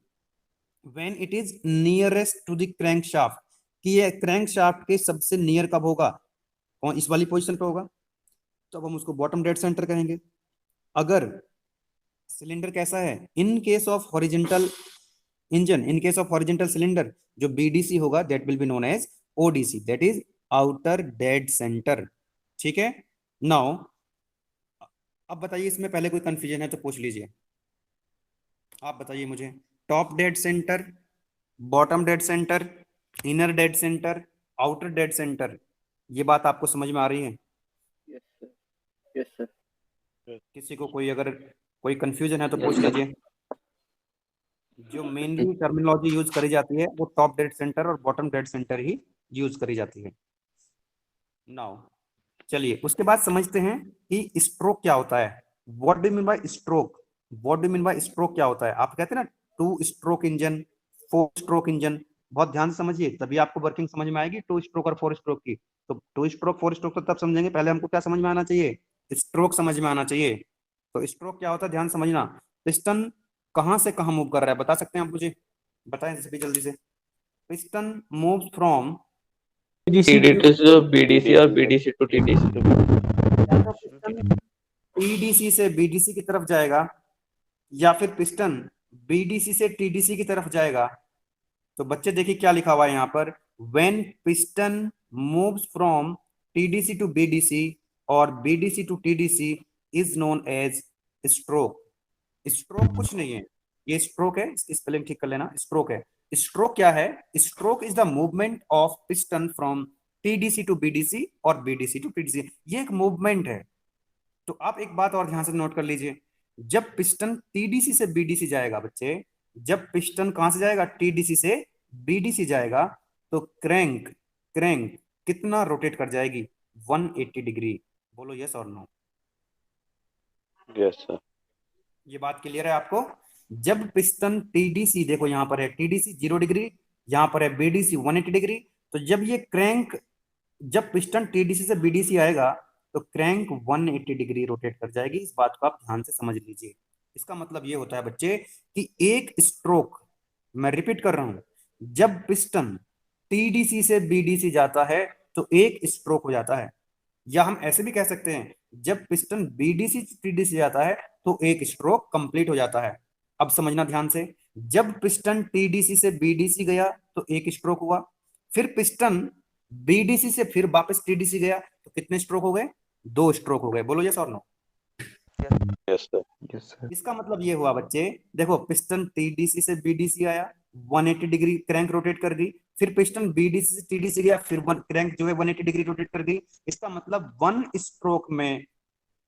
when it is nearest to the crankshaft, कि ये क्रैंक शाफ्ट के सबसे नियर कब होगा, कौन, इस वाली पोजीशन पे होगा, तो अब हम उसको बॉटम डेड सेंटर कहेंगे। अगर सिलेंडर कैसा है, in case of horizontal engine, in case of horizontal cylinder, जो बीडीसी होगा that will be known as ODC, that is outer dead centre. ठीक है, नाउ अब बताइए इसमें पहले कोई कंफ्यूजन है तो पूछ लीजिए, आप बताइए मुझे, top dead centre, bottom dead centre, inner dead centre, outer dead centre, ये बात आपको समझ में आ रही है। Yes, sir. Yes, sir. किसी को कोई अगर कोई कंफ्यूजन है तो पूछ लीजिए। जो मेनली टर्मिनोलॉजी यूज करी जाती है वो टॉप डेड सेंटर और बॉटम डेड सेंटर ही यूज करी जाती है। नाउ चलिए उसके बाद समझते हैं कि स्ट्रोक क्या होता है। What do mean by stroke, what do mean by stroke क्या होता है। आप कहते हैं ना 2 स्ट्रोक इंजन, 4 स्ट्रोक इंजन, बहुत ध्यान से समझिए तभी आपको वर्किंग समझ में आएगी 2 स्ट्रोक और 4 स्ट्रोक की। तो 2 स्ट्रोक 4 स्ट्रोक तो तब समझेंगे, पहले हमको क्या समझ में आना चाहिए, स्ट्रोक समझ में आना चाहिए। तो स्ट्रोक क्या होता है ध्यान समझना, पिस्टन कहां से कहां मूव कर रहा है, बता सकते हैं आप मुझे, बताएं सभी जल्दी से। Piston moves from TDT to BDC और BDC to TDC। टीडीसी से बीडीसी की तरफ जाएगा या फिर पिस्टन बीडीसी से टीडीसी की तरफ जाएगा। तो बच्चे देखिए क्या लिखा हुआ है यहाँ पर, when piston moves from TDC to BDC और BDC to TDC is known as stroke. Stroke कुछ नहीं है, ये स्ट्रोक है, इसकी स्पेलिंग ठीक कर लेना, स्ट्रोक है। स्ट्रोक क्या है, stroke is the movement of piston from TDC to BDC और बीडीसी टू टीडीसी, ये एक मूवमेंट है। तो आप एक बात और ध्यान से नोट कर लीजिए, जब पिस्टन टीडीसी से बीडीसी जाएगा बच्चे, जब पिस्टन कहां से जाएगा, टीडीसी से बीडीसी जाएगा, तो क्रैंक क्रैंक कितना रोटेट कर जाएगी, 180 डिग्री। बोलो यस और नो। Yes sir. ये बात क्लियर है आपको? जब पिस्टन टीडीसी, देखो यहां पर है टीडीसी 0 डिग्री, यहां पर है बीडीसी 180 डिग्री, तो जब ये क्रैंक, जब पिस्टन टीडीसी से बीडीसी आएगा तो क्रैंक 180 डिग्री रोटेट कर जाएगी। इस बात को आप ध्यान से समझ लीजिए। इसका मतलब ये होता है बच्चे कि एक स्ट्रोक, मैं रिपीट कर रहा हूं, जब पिस्टन टीडीसी से बीडीसी जाता है तो एक स्ट्रोक हो जाता है, या हम ऐसे भी कह सकते हैं जब पिस्टन बीडीसी से टीडीसी जाता है तो एक स्ट्रोक कंप्लीट हो जाता है। अब समझना ध्यान से, जब पिस्टन टीडीसी से बीडीसी गया तो एक स्ट्रोक हुआ, फिर पिस्टन बीडीसी से फिर वापस टीडीसी गया तो कितने स्ट्रोक हो गए, 2 स्ट्रोक हो गए। बोलो यस और no. Yes sir. Yes sir. इसका मतलब ये हुआ बच्चे, देखो पिस्टन टीडीसी से बीडीसी आया, 180 डिग्री क्रैंक रोटेट कर दी, फिर पिस्टन बीडीसी से टीडीसी गया, फिर क्रैंक जो है 180 डिग्री रोटेट कर दी। इसका मतलब 1 स्ट्रोक में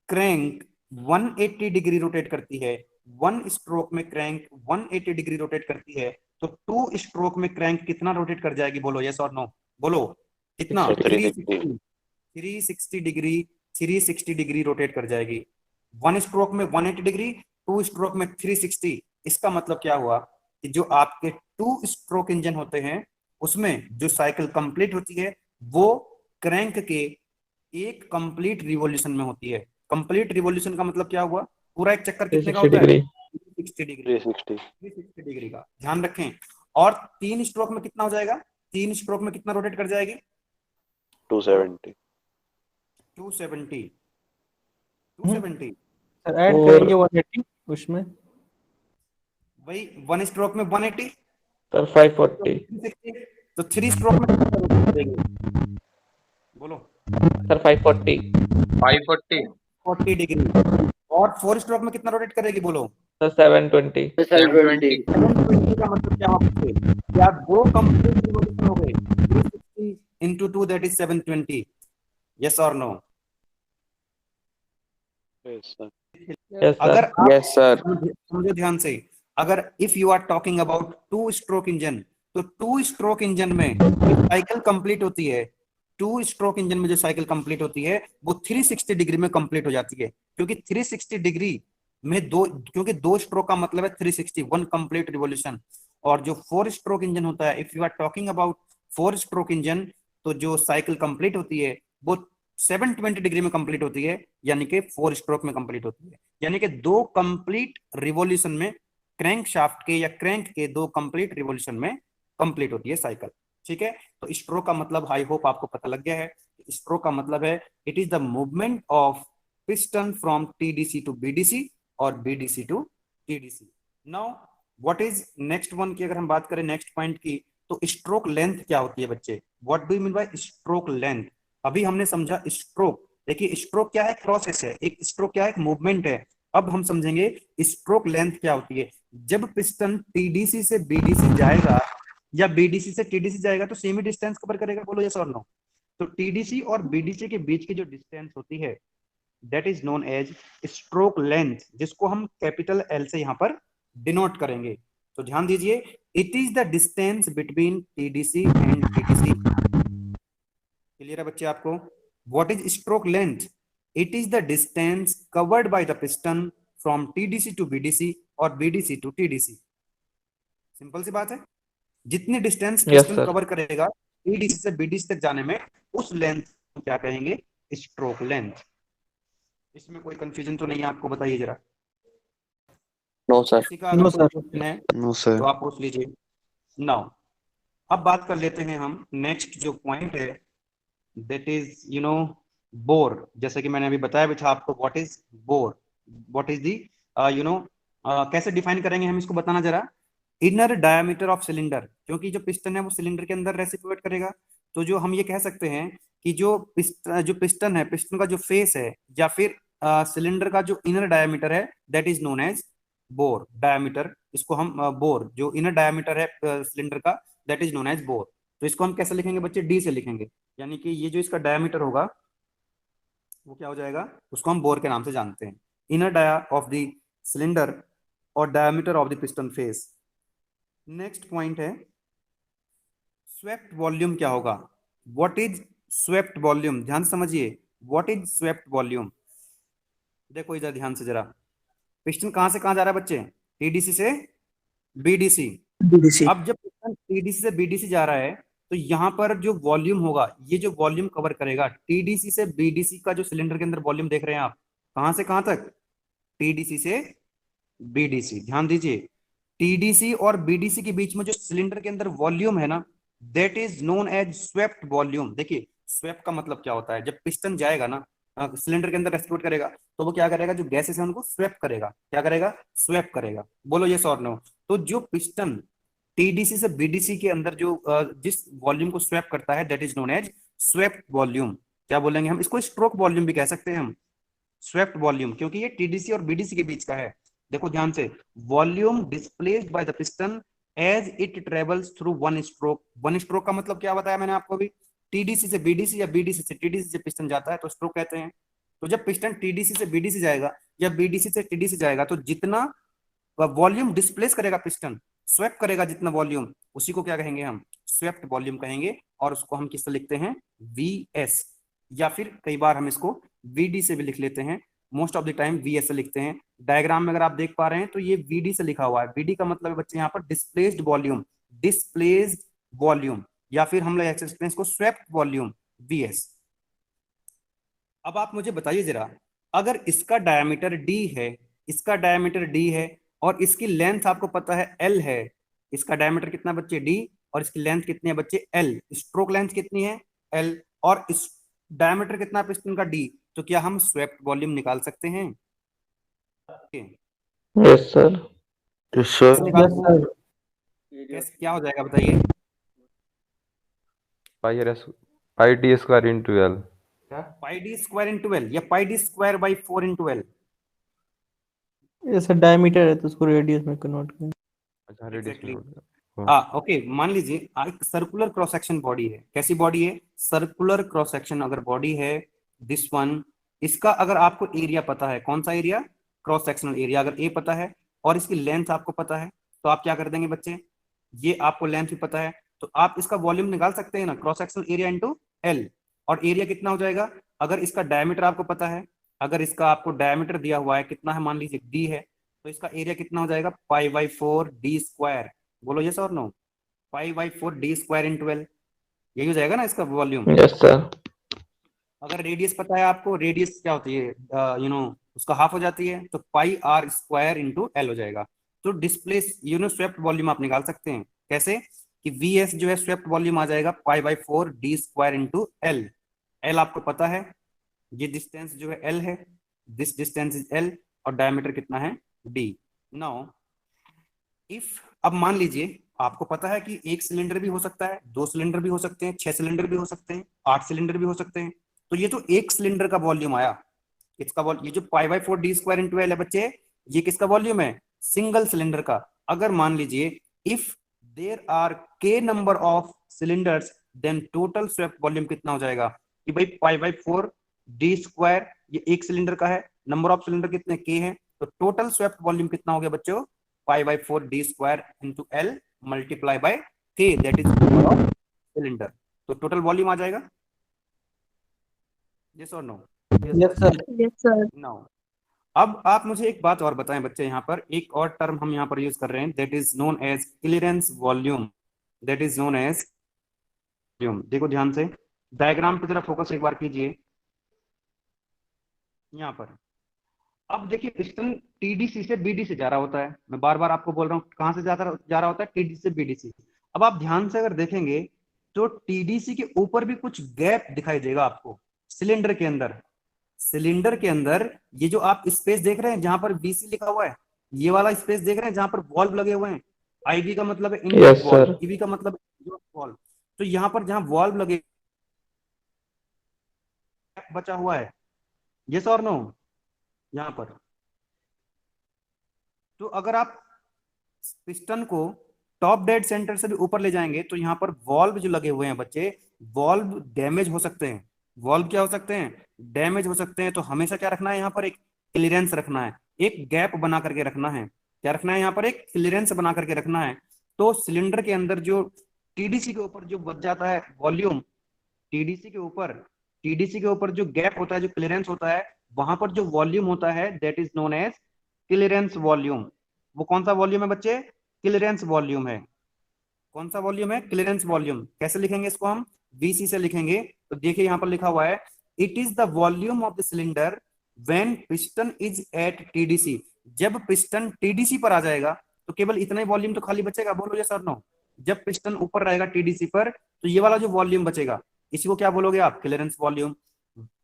क्रैंक 180 डिग्री रोटेट करती है, 1 स्ट्रोक में क्रैंक 180 डिग्री रोटेट करती है, तो 2 स्ट्रोक में क्रैंक कितना रोटेट कर जाएगी, बोलो यस और नो। बोलो कितना, 360 डिग्री, 360 डिग्री रोटेट कर जाएगी। 1 स्ट्रोक में 180 डिग्री, 2 स्ट्रोक में 360। इसका मतलब क्या हुआ कि जो आपके 2 स्ट्रोक इंजन होते हैं उसमें जो साइकिल कंप्लीट होती है वो क्रैंक के एक कंप्लीट रिवॉल्यूशन में होती है। कंप्लीट रिवॉल्यूशन का मतलब क्या हुआ, पूरा एक चक्कर कितने का होता है, 360 डिग्री, 360 डिग्री का ध्यान रखें। और 3 स्ट्रोक में कितना हो जाएगा, 3 स्ट्रोक में कितना रोटेट कर जाएगी, 270। 270। सर ऐड करेंगे 180 उसमें, वही 1 स्ट्रोक में 180, सर 540, तो 3 स्ट्रोक में कितना rotate करेंगे? बोलो सर 540, 40 डिग्री। और 4 स्ट्रोक में कितना रोटेट करेगी, बोलो सर 720, 720। 720 का मतलब क्या होगा बच्चे? क्या 2 कंप्लीट रिवॉल्यूशन हो गए, 360 into 2 that is 720। yes or no? Yes sir. Yes अगर सर, आप यस सर। समझो ध्यान से, अगर if you are talking about 2 stroke engine, तो 2 स्ट्रोक इंजन में जो साइकिल कंप्लीट होती है, 2 स्ट्रोक इंजन में जो साइकिल कंप्लीट होती है वो 360 डिग्री में कंप्लीट हो जाती है, क्योंकि 360 डिग्री में क्योंकि 2 स्ट्रोक का मतलब है 360, 1 कंप्लीट रिवॉल्यूशन। और जो 4 स्ट्रोक इंजन होता है, if you are talking about 4 stroke engine, तो जो साइकिल कंप्लीट होती है वो 720 डिग्री में कंप्लीट होती है, यानी कि 4 स्ट्रोक में कंप्लीट होती है, यानी कि 2 कंप्लीट रिवॉल्यूशन में क्रैंक शाफ्ट के या क्रैंक के 2 कंप्लीट रिवॉल्यूशन में कंप्लीट होती है साइकिल। ठीक है, तो स्ट्रोक का मतलब आई होप आपको पता लग गया है। स्ट्रोक का मतलब है it is the movement of piston from TDC to BDC और BDC to TDC. Now what is next one की अगर हम बात करें नेक्स्ट पॉइंट की, तो स्ट्रोक लेंथ क्या होती है बच्चे, what do you mean by stroke length? अभी हमने समझा स्ट्रोक, देखिए स्ट्रोक क्या है, प्रोसेस है, एक स्ट्रोक क्या है, एक मूवमेंट है। अब हम समझेंगे स्ट्रोक लेंथ क्या होती है। जब पिस्टन टीडीसी से बीडीसी जाएगा या बीडीसी से टीडीसी जाएगा तो सेम ही डिस्टेंस कवर करेगा, बोलो यस और नो। तो टीडीसी और बीडीसी के बीच की जो डिस्टेंस होती है that is known as stroke length, जिसको हम कैपिटल एल से यहां पर डिनोट करेंगे। तो ध्यान दीजिए, it is the distance between TDC and BDC. Clear है बच्चे आपको? What is stroke length? It is the distance covered by the piston from TDC to BDC और बीडीसी टू टीडीसी। सिंपल सी बात है, जितनी डिस्टेंस पिस्टन sir. कवर करेगा TDC से बीडीसी तक जाने में, उस लेंथ को क्या कहेंगे, स्ट्रोक लेंथ। इसमें कोई कंफ्यूजन तो नहीं है आपको, बताइए जरा। No sir. किसी का अगर No, कोई sir. क्वेश्चन है नो सर। तो आप पूछ लीजिए। नाउ अब बात कर लेते हैं हम नेक्स्ट जो पॉइंट है, that is you know bore. जैसे कि मैंने अभी बताया भी था आपको, what is bore, what is the you know कैसे डिफाइन करेंगे हम इसको, बताना जरा। इनर डायमीटर ऑफ सिलेंडर, क्योंकि जो पिस्टन है वो सिलेंडर के अंदर रेसिप्रोकेट करेगा, तो जो हम ये कह सकते हैं कि जो पिस्टन है, पिस्टन का जो फेस है या फिर सिलेंडर का जो इनर डायमीटर है that is known as bore diameter. इसको हम बोर, जो इनर डायमीटर है सिलेंडर का that is known as bore. तो इसको हम कैसे लिखेंगे बच्चे, डी से लिखेंगे, यानी कि ये जो इसका डायमीटर होगा वो क्या हो जाएगा, उसको हम बोर के नाम से जानते हैं। Inner dia of the cylinder और diameter of the piston face. Next point है स्वेप्ट वॉल्यूम क्या होगा। व्हाट इज स्वेप्ट वॉल्यूम, ध्यान से समझिए, व्हाट इज स्वेप्ट वॉल्यूम। देखो इधर ध्यान से जरा, पिस्टन कहां से कहां जा रहा है बच्चे, टीडीसी से बीडीसी। बीडीसी। अब जब पिस्टन टीडीसी से बीडीसी जा रहा है तो यहाँ पर जो वॉल्यूम होगा, ये जो वॉल्यूम कवर करेगा टीडीसी से बीडीसी का, जो सिलेंडर के अंदर वॉल्यूम देख रहे हैं आप, कहां से कहां तक, टीडीसी से बीडीसी। ध्यान दीजिए, टीडीसी और बीडीसी के बीच में जो सिलेंडर के अंदर वॉल्यूम है ना, that is known as swept volume. देखिए स्वेप्ट का मतलब क्या होता है, जब पिस्टन जाएगा ना सिलेंडर के अंदर एक्सप्लोड करेगा तो वो क्या करेगा, जो गैसेस है उनको स्वेप करेगा, क्या करेगा, स्वेप करेगा। बोलो यस और नो। तो जो पिस्टन टीडीसी से बीडीसी के अंदर जो जिस वॉल्यूम को स्वेप करता है that is known as swept volume. क्या बोलेंगे हम इसको, स्ट्रोक वॉल्यूम भी कह सकते हैं हम, स्वेप्ट वॉल्यूम, क्योंकि ये टीडीसी और बीडीसी के बीच का है। देखो ध्यान से, volume displaced by the piston as it travels through one stroke. One stroke का मतलब क्या बताया मैंने आपको भी, टीडीसी से बीडीसी या बीडीसी से टीडीसी से पिस्टन जाता है तो स्ट्रोक कहते हैं। तो जब पिस्टन टीडीसी से बीडीसी जाएगा या बीडीसी से टीडीसी जाएगा तो जितना वॉल्यूम डिस्प्लेस करेगा पिस्टन, स्वेप करेगा जितना वॉल्यूम, उसी को क्या कहेंगे हम, स्वेप्ट वॉल्यूम कहेंगे। और उसको हम किससे लिखते हैं, वीएस, या फिर कई बार हम इसको वीडी से भी लिख लेते हैं, most of the time VS से लिखते हैं। डायग्राम में अगर आप देख पा रहे हैं तो ये वीडी से लिखा हुआ है। वीडी का मतलब है बच्चे यहाँ पर डिस्प्लेस्ड वॉल्यूम, डिस्प्लेस्ड वॉल्यूम, या फिर हम लोग एक्सप्लेन इसको स्वेप्ट वॉल्यूम, वीएस। अब आप मुझे बताइए जरा, अगर इसका डायमीटर डी है, इसका डायमीटर डी है और इसकी लेंथ आपको पता है एल है, इसका डायमीटर कितना बच्चे डी और इसकी लेंथ कितनी है बच्चे एल, स्ट्रोक लेंथ कितनी है एल, और इस डायमीटर कितना पिस्टन का डी, तो क्या हम स्वेप्ट वॉल्यूम निकाल सकते हैं? Yes sir. Yes, sir. निकाल यस सर। कैसे, क्या हो जाएगा बताइए? Pi r pi d square into L. Pi d square into L या pi d square by 4 into L. ये सर डायमीटर है तो उसको रेडियस में कन्वर्ट करें। अच्छा रेडियस Exactly. में हाँ ओके, मान लीजिए एक सर्कुलर क्रॉस सेक्शन बॉडी है। कैसी बॉडी है, सर्कुलर क्रॉस सेक्शन अगर बॉडी है, दिस वन, इसका अगर आपको एरिया पता है, कौन सा एरिया, क्रॉस सेक्शनल एरिया, अगर ए पता है और इसकी लेंथ आपको पता है तो आप क्या कर देंगे बच्चे, ये आपको लेंथ भी पता है तो आप इसका वॉल्यूम निकाल सकते हैं ना, cross sectional area into L. और एरिया कितना हो जाएगा, अगर इसका डायमीटर आपको पता है, अगर इसका आपको डायमीटर दिया हुआ है कितना है, मान लीजिए डी है, तो इसका एरिया कितना हो जाएगा, पाई बाई 4 डी स्क्वायर। बोलो यस और no, pi by 4 d square in 12, यही हो जाएगा ना इसका वॉल्यूम। Yes sir. अगर रेडियस पता है आपको, रेडियस क्या होती है, उसका हाफ हो जाती है, तो पाई आर स्क्वायर इंटू एल हो जाएगा। तो डिस्प्लेस स्वेप्ट वॉल्यूम आप निकाल सकते हैं कैसे, कि वी एस जो है स्वेप्ट वॉल्यूम आ जाएगा pi by 4 d square into L. L आपको पता है, ये डिस्टेंस जो है एल है, दिस डिस्टेंस इज एल, और डायमीटर कितना है डी। नाउ इफ, अब मान लीजिए आपको पता है कि एक सिलेंडर भी हो सकता है, 2 सिलेंडर भी हो सकते हैं, 6 सिलेंडर भी हो सकते हैं, 8 सिलेंडर भी हो सकते हैं। तो ये जो एक सिलेंडर का वॉल्यूम आया, इसका ये जो पाई by 4 d square into L है बच्चे, ये किसका वॉल्यूम है, सिंगल सिलेंडर का। अगर मान लीजिए if there are K number of cylinders then total swept volume कितना हो जाएगा, कि भाई पाई बाई 4 डी स्क्वायर ये एक सिलेंडर का है, नंबर ऑफ सिलेंडर कितने के हैं, तो टोटल स्वेप्ट वॉल्यूम कितना हो गया बच्चों, pi by 4 d square into L multiply by K, that is number of cylinder. तो टोटल वॉल्यूम आ जाएगा, यस और no? Yes sir. Yes sir. Now अब आप मुझे एक बात और बताएं बच्चे, यहाँ पर एक और टर्म हम यहाँ पर यूज कर रहे हैं, that is known as clearance volume, that is known as volume. देखो ध्यान से, डायग्राम पे जरा फोकस एक बार कीजिए यहाँ पर। अब देखिए पिस्टन टीडीसी से बीडीसी जा रहा होता है, मैं बार बार आपको बोल रहा हूँ कहां से जा रहा होता है, टीडीसी से बीडीसी। अब आप ध्यान से अगर देखेंगे तो टीडीसी के ऊपर भी कुछ गैप दिखाई देगा आपको सिलेंडर के अंदर। सिलेंडर के अंदर ये जो आप स्पेस देख रहे हैं जहां पर बीसी लिखा हुआ है, ये वाला स्पेस देख रहे हैं जहां पर वॉल्व लगे हुए हैं, आईवी का मतलब है Yes, invert valve, sir. EV का मतलब है वॉल्व। तो यहाँ पर जहां वॉल्व लगे बचा हुआ है, यस और नो, यहां पर। तो अगर आप पिस्टन को टॉप डेड सेंटर से भी ऊपर ले जाएंगे तो यहाँ पर वॉल्व जो लगे हुए हैं बच्चे, वॉल्व डैमेज हो सकते हैं। वॉल्व क्या हो सकते हैं? डैमेज हो सकते हैं। तो हमेशा क्या रखना है? यहाँ पर एक क्लियरेंस रखना है, एक गैप बना करके रखना है। क्या रखना है? यहाँ पर एक क्लियरेंस बना करके रखना है। तो सिलेंडर के अंदर जो टीडीसी के ऊपर जो बच जाता है वॉल्यूम, टीडीसी के ऊपर जो गैप होता है, जो क्लियरेंस होता है, वहां पर जो वॉल्यूम होता है that is known as clearance volume. वो कौन सा वॉल्यूम है बच्चे? क्लियरेंस वॉल्यूम है। कौन सा वॉल्यूम है? Clearance volume. कैसे लिखेंगे इसको? हम वीसी से लिखेंगे। तो देखिए यहाँ पर लिखा हुआ है it is the volume of the cylinder when piston is at TDC. जब पिस्टन टीडीसी पर आ जाएगा तो केवल इतना ही वॉल्यूम तो खाली बचेगा। बोलो यस और नो। जब पिस्टन ऊपर रहेगा टीडीसी पर तो ये वाला जो वॉल्यूम बचेगा इसी को क्या बोलोगे आप? Clearance volume.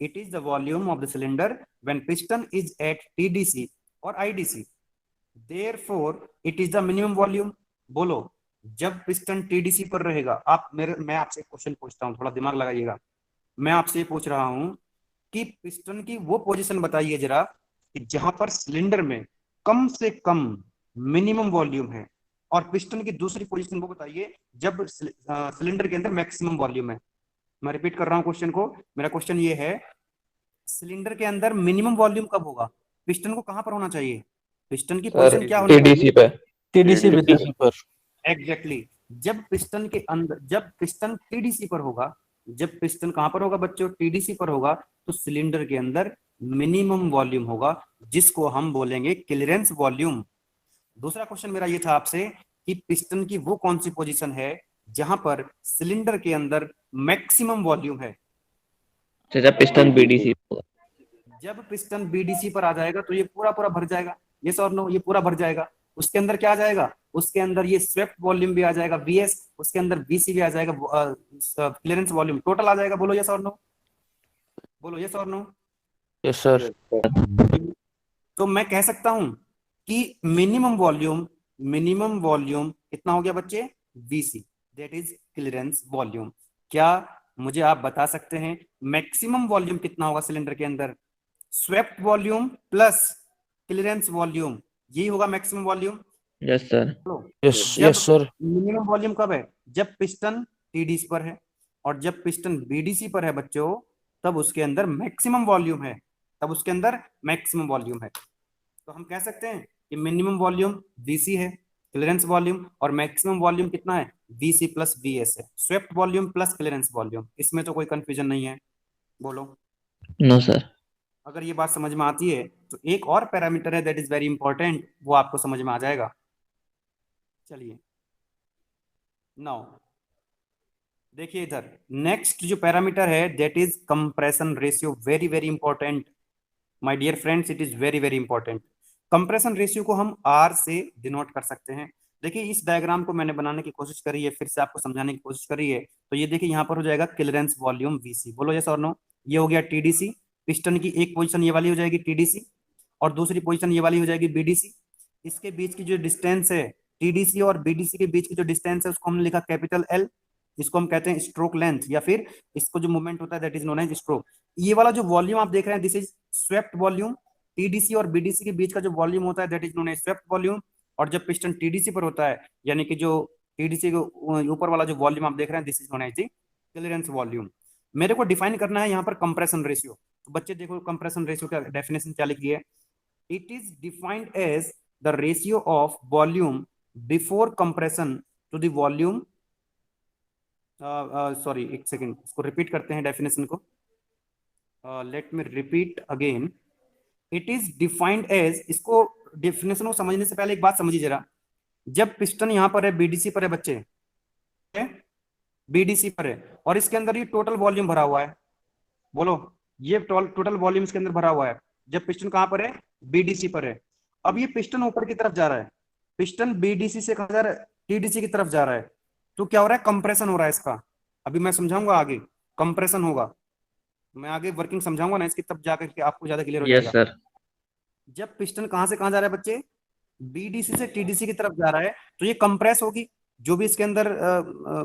It is the volume of the cylinder when piston is at TDC और IDC, therefore it is the minimum volume. बोलो जब पिस्टन टीडीसी पर रहेगा। मैं आपसे एक क्वेश्चन पूछता हूँ, थोड़ा दिमाग लगाइएगा। मैं आपसे पूछ रहा हूं कि पिस्टन की वो पोजीशन बताइए जरा कि जहां पर सिलेंडर में कम से कम मिनिमम वॉल्यूम है, और पिस्टन की दूसरी पोजीशन वो बताइए जब सिलेंडर के अंदर मैक्सिमम वॉल्यूम है। मैं रिपीट कर रहा हूं क्वेश्चन को। मेरा क्वेश्चन ये है, सिलेंडर के अंदर मिनिमम वॉल्यूम कब होगा? पिस्टन को कहां पर होना चाहिए? पिस्टन की पोजीशन क्या होनी टीडीसी चाहिए? पे। टीडीसी पे TDC पर। एग्जैक्टली। जब पिस्टन के अंदर, जब पिस्टन टीडीसी पर होगा, जब पिस्टन कहां पर होगा बच्चों? टीडीसी पर होगा, तो सिलेंडर के अंदर मिनिमम वॉल्यूम होगा जिसको हम बोलेंगे क्लियरेंस वॉल्यूम। दूसरा क्वेश्चन मेरा ये था आपसे कि पिस्टन की वो कौन सी पोजीशन है जहां पर सिलेंडर के अंदर मैक्सिमम वॉल्यूम है? जब पिस्टन बीडीसी जब पिस्टन बीडीसी पर आ जाएगा तो ये पूरा पूरा भर जाएगा। यस और नो? ये पूरा भर जाएगा। उसके अंदर क्या आ जाएगा? उसके अंदर ये स्वेप्ट वॉल्यूम भी आ जाएगा वीएस, उसके अंदर वीसी भी आ जाएगा, क्लियरेंस वॉल्यूम टोटल आ जाएगा। बोलो यस और नो। बोलो यस और नो। Yes sir. तो मैं कह सकता हूं कि मिनिमम वॉल्यूम कितना हो गया बच्चे? VC, that is clearance volume. क्या मुझे आप बता सकते हैं मैक्सिमम वॉल्यूम कितना होगा सिलेंडर के अंदर? Swept volume plus clearance volume, यही होगा maximum volume. Yes sir. Yes sir. Minimum volume कब है? जब पिस्टन टीडीसी पर है, और जब पिस्टन बीडीसी पर है बच्चों तब उसके अंदर मैक्सिमम वॉल्यूम है, तब उसके अंदर मैक्सिमम वॉल्यूम है। तो हम कह सकते हैं कि मिनिमम वॉल्यूम वीसी है, क्लियरेंस वॉल्यूम, और मैक्सिमम वॉल्यूम कितना है? वीसी प्लस वीएस है, swept volume plus clearance volume. इसमें तो कोई कंफ्यूजन नहीं है। बोलो नो सर। अगर ये बात समझ में आती है तो एक और पैरामीटर है दैट इज वेरी इंपॉर्टेंट, वो आपको समझ में आ जाएगा। चलिए नाउ देखिए इधर नेक्स्ट जो पैरामीटर है that is compression ratio. Very very important my dear friends, it is very very important. Compression ratio को हम आर से डिनोट कर सकते हैं। देखिए इस डायग्राम को मैंने बनाने की कोशिश करी है, फिर से आपको समझाने की कोशिश करी है। तो ये देखिए यहाँ पर हो जाएगा क्लियरेंस वॉल्यूम वीसी। बोलो यस और नो। ये हो गया टीडीसी। पिस्टन की एक पोजीशन ये वाली हो जाएगी टीडीसी, और दूसरी पोजीशन ये वाली हो जाएगी बीडीसी। इसके बीच की जो डिस्टेंस है, टीडीसी और बीडीसी के बीच की जो डिस्टेंस है उसको हमने लिखा कैपिटल एल। इसको हम कहते हैं स्ट्रोक लेंथ, या फिर इसको जो मूवमेंट होता है that is known as stroke. ये वाला जो वॉल्यूम आप देख रहे हैं this is swept volume. TDC और बीडीसी के बीच का जो वॉल्यूम होता है that is known as swept volume. और जब पिस्टन टीडीसी पर होता है, यानी कि जो टीडीसी के ऊपर वाला जो वॉल्यूम आप देख रहे हैं this is known as clearance volume. मेरे को डिफाइन करना है यहाँ पर कंप्रेशन रेशियो। तो बच्चे देखो कंप्रेशन रेशियो का डेफिनेशन क्या लिखी है? It is defined as the ratio of volume before compression to the volume. Sorry एक सेकेंड, इसको रिपीट करते हैं डेफिनेशन को। Let me repeat again. It is defined as, इसको डेफिनेशन को समझने से पहले एक बात समझिए जरा। जब पिस्टन यहाँ पर है, बीडीसी पर है बच्चे, बीडीसी पर है, और इसके अंदर ये टोटल वॉल्यूम भरा हुआ है। बोलो ये टोटल वॉल्यूम इसके अंदर भरा हुआ है। जब पिस्टन कहां पर है? बीडीसी पर है। अब ये पिस्टन ऊपर की तरफ जा रहा है, पिस्टन बीडीसी से कहां जा रहा है? टीडीसी की तरफ जा रहा है। तो क्या हो रहा है? कंप्रेशन हो रहा है इसका। अभी मैं समझाऊंगा आगे, कंप्रेशन होगा। मैं आगे वर्किंग समझाऊंगा ना इसकी, तब जाकर के आपको ज्यादा क्लियर हो यस जाएगा। सर। जब पिस्टन कहां से कहां जा रहा है बच्चे? बीडीसी से टीडीसी की तरफ जा रहा है, तो ये कंप्रेस होगी। जो भी इसके अंदर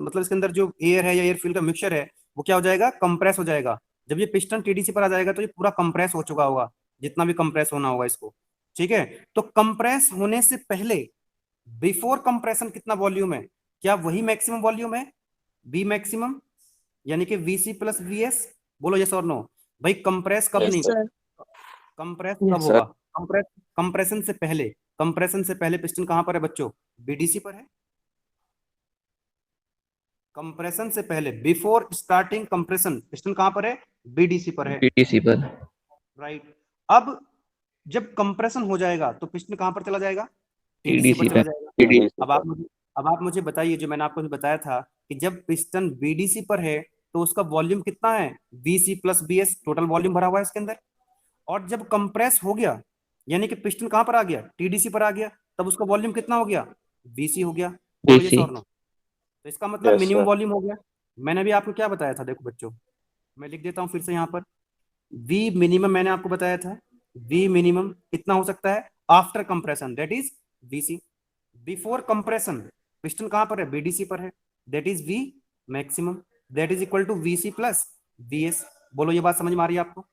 मतलब इसके अंदर जो एयर है या एयर फील्ड का मिक्सचर है वो क्या हो जाएगा? कंप्रेस हो जाएगा। जब ये पिस्टन टीडीसी पर आ जाएगा तो ये पूरा कंप्रेस हो चुका होगा, जितना भी कंप्रेस होना होगा इसको। ठीक है, तो कंप्रेस होने से पहले बिफोर कंप्रेशन कितना वॉल्यूम है? क्या वही मैक्सिमम वॉल्यूम है बी मैक्सिमम, यानी कि वीसी प्लस वीएस? बोलो यस और नो। भाई कंप्रेस कब नहीं, कंप्रेस कब Yes, होगा? कंप्रेस, कंप्रेशन से पहले, कंप्रेशन से पहले पिस्टन कहां पर है बच्चों? बीडीसी पर है। कंप्रेशन से पहले, बिफोर स्टार्टिंग कंप्रेशन, पिस्टन कहां पर है? बीडीसी पर है, BDC पर। राइट। अब जब कंप्रेशन हो जाएगा तो पिस्टन कहां पर चला जाएगा? टीडीसी पर TDC चला पर। जाएगा। अब आप मुझे बताइए, जो मैंने आपको बताया था कि जब पिस्टन बीडीसी पर है तो उसका वॉल्यूम कितना है? VC plus BS, total volume भरा हुआ है इसके अंदर। और जब कंप्रेस हो गया, यानी कि पिस्टन कहां पर आ गया? टीडीसी पर आ गया, तब उसका वॉल्यूम कितना हो गया? वीसी हो गया। बोलो ये BC। और नो। तो इसका मतलब Yes, मिनिमम sir. वॉल्यूम हो गया। मैंने भी आपको क्या बताया था, देखो बच्चों, मैं लिख देता हूं फिर से यहाँ पर। वी मिनिमम मैंने आपको बताया था, वी मिनिमम कितना हो सकता है? After compression, that is VC. Before compression piston कहां पर है? बीडीसी पर है, that is V maximum, that is equal to VC plus VS. बोलो ये बात समझ में आ रही है आपको?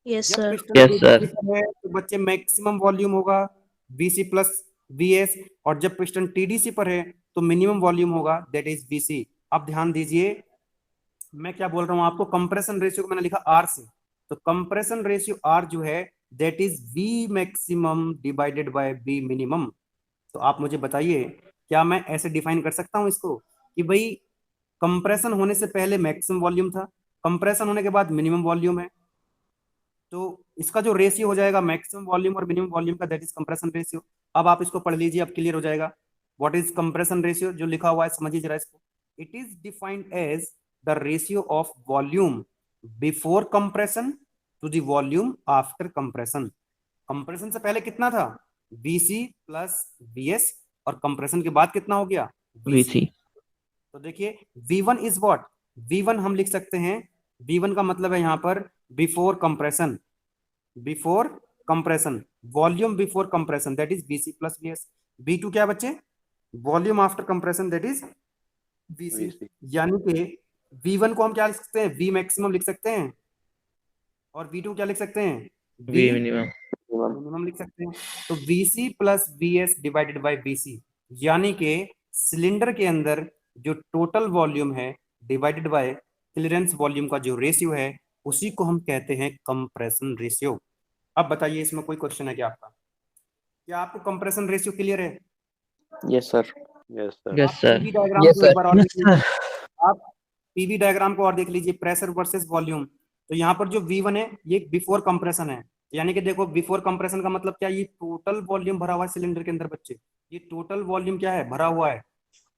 Yes, जब sir. Piston Yes, BDC sir. पर है तो बच्चे मैक्सिमम वॉल्यूम होगा वीसी प्लस वीएस, और जब पिस्टन टीडीसी पर है तो मिनिमम वॉल्यूम होगा, दैट इज वीसी। अब ध्यान दीजिए, मैं क्या बोल रहा हूं आपको, कंप्रेशन रेशियो को मैंने लिखा आर से, तो कंप्रेशन रेशियो आर जो है that is V maximum divided by V minimum. तो आप मुझे बताइए, क्या मैं ऐसे डिफाइन कर सकता हूं इसको कि भाई कंप्रेशन होने से पहले मैक्सिमम वॉल्यूम था, कंप्रेशन होने के बाद मिनिमम वॉल्यूम है, तो इसका जो रेशियो हो जाएगा मैक्सिमम वॉल्यूम और मिनिमम वॉल्यूम का, दैट इज कंप्रेशन रेशियो। अब आप इसको पढ़ लीजिए, अब क्लियर हो जाएगा। What is compression ratio? जो लिखा हुआ है समझिए जरा इसको। It is defined as the ratio of volume before compression to the volume after compression. Compression से पहले कितना था? बीसी प्लस बीएस, और कंप्रेशन के बाद कितना हो गया? वीसी। VC। तो देखिए V1 इज व्हाट, V1 हम लिख सकते हैं, V1 का मतलब है यहां पर before compression, before compression, volume before compression, that is BC plus BS. B2 क्या बच्चे? Volume after compression, that is VC. VC. यानी कि V1 को हम क्या लिख सकते हैं? V मैक्सिमम लिख सकते हैं, और V2 क्या लिख सकते हैं? V minimum। मिनिमम लिख सकते हैं। तो VC plus BS divided by BC, यानी कि सिलेंडर के अंदर जो टोटल वॉल्यूम है डिवाइडेड बाय क्लियरेंस वॉल्यूम का जो रेशियो है, उसी को हम कहते हैं कंप्रेशन रेशियो। अब बताइए इसमें कोई क्वेश्चन है क्या आपका? क्या आपको कंप्रेशन रेशियो क्लियर है? Yes, sir. Yes, sir. Yes, आप sir. पीवी डायग्राम Yes, को एक sir. बार और यस देख लीजिए। सर। आप पीवी डायग्राम को और देख लीजिए, प्रेशर वर्सेस वॉल्यूम। तो यहाँ पर जो V1 है ये बिफोर कंप्रेशन है, यानी कि देखो बिफोर कंप्रेशन का मतलब क्या? ये टोटल वॉल्यूम भरा हुआ है सिलेंडर के अंदर बच्चे, ये टोटल वॉल्यूम क्या है? भरा हुआ है।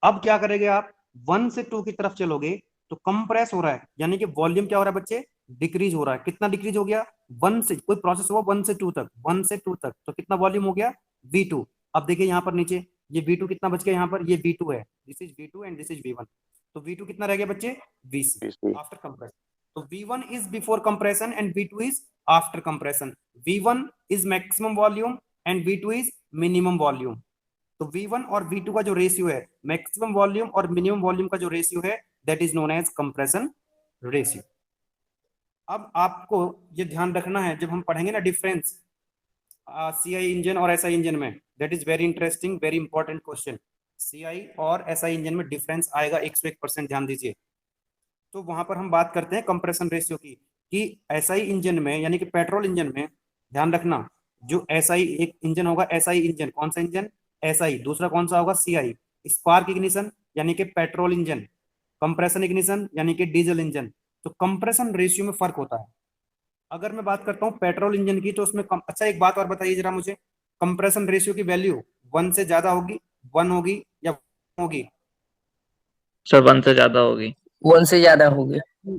अब क्या करेंगे आप? 1 से 2 की तरफ चलोगे तो कंप्रेस हो रहा है, यानी कि वॉल्यूम क्या हो रहा है बच्चे? डिक्रीज हो रहा है। कितना डिक्रीज हो गया? 1 से, कोई प्रोसेस हुआ 1 से 2 तक, 1 से 2 तक, तो कितना वॉल्यूम हो गया? V2। अब देखिए यहाँ पर नीचे ये V2 कितना बच गया? यहाँ पर ये V2 है, this is V2 and this is V1। तो V2 कितना रह गया बच्चे? VC VC. After compression. तो V1 is before compression and V2 is after compression. V1 is maximum volume and V2 is minimum volume. तो V1 और V2 का जो रेशियो है, मैक्सिमम वॉल्यूम और मिनिमम वॉल्यूम का जो रेशियो है, that is known as compression ratio. अब आपको ये ध्यान रखना है, जब हम पढ़ेंगे ना डिफरेंस सीआई इंजन और एसआई इंजन में, that is very interesting, very important question. CI और एसआई इंजन में डिफरेंस आएगा 101%, ध्यान दीजिए। तो वहां पर हम बात करते हैं कंप्रेशन रेशियो की, कि एसआई इंजन में, यानी कि पेट्रोल इंजन में, ध्यान रखना, जो एसआई एक इंजन होगा, एसआई इंजन, कौन सा इंजन? एसआई। दूसरा कौन सा होगा? सीआई, स्पार्क इग्निशन यानी कि पेट्रोल इंजन, कंप्रेशन इग्निशन यानी कि डीजल इंजन। तो कंप्रेशन रेशियो में फर्क होता है। अगर मैं बात करता हूँ पेट्रोल इंजन की, तो उसमें अच्छा एक बात और बताइए जरा मुझे, कंप्रेशन रेशियो की वैल्यू 1 से ज्यादा होगी, 1 होगी या होगी? सर 1 से ज्यादा होगी। 1 से ज्यादा हो गया।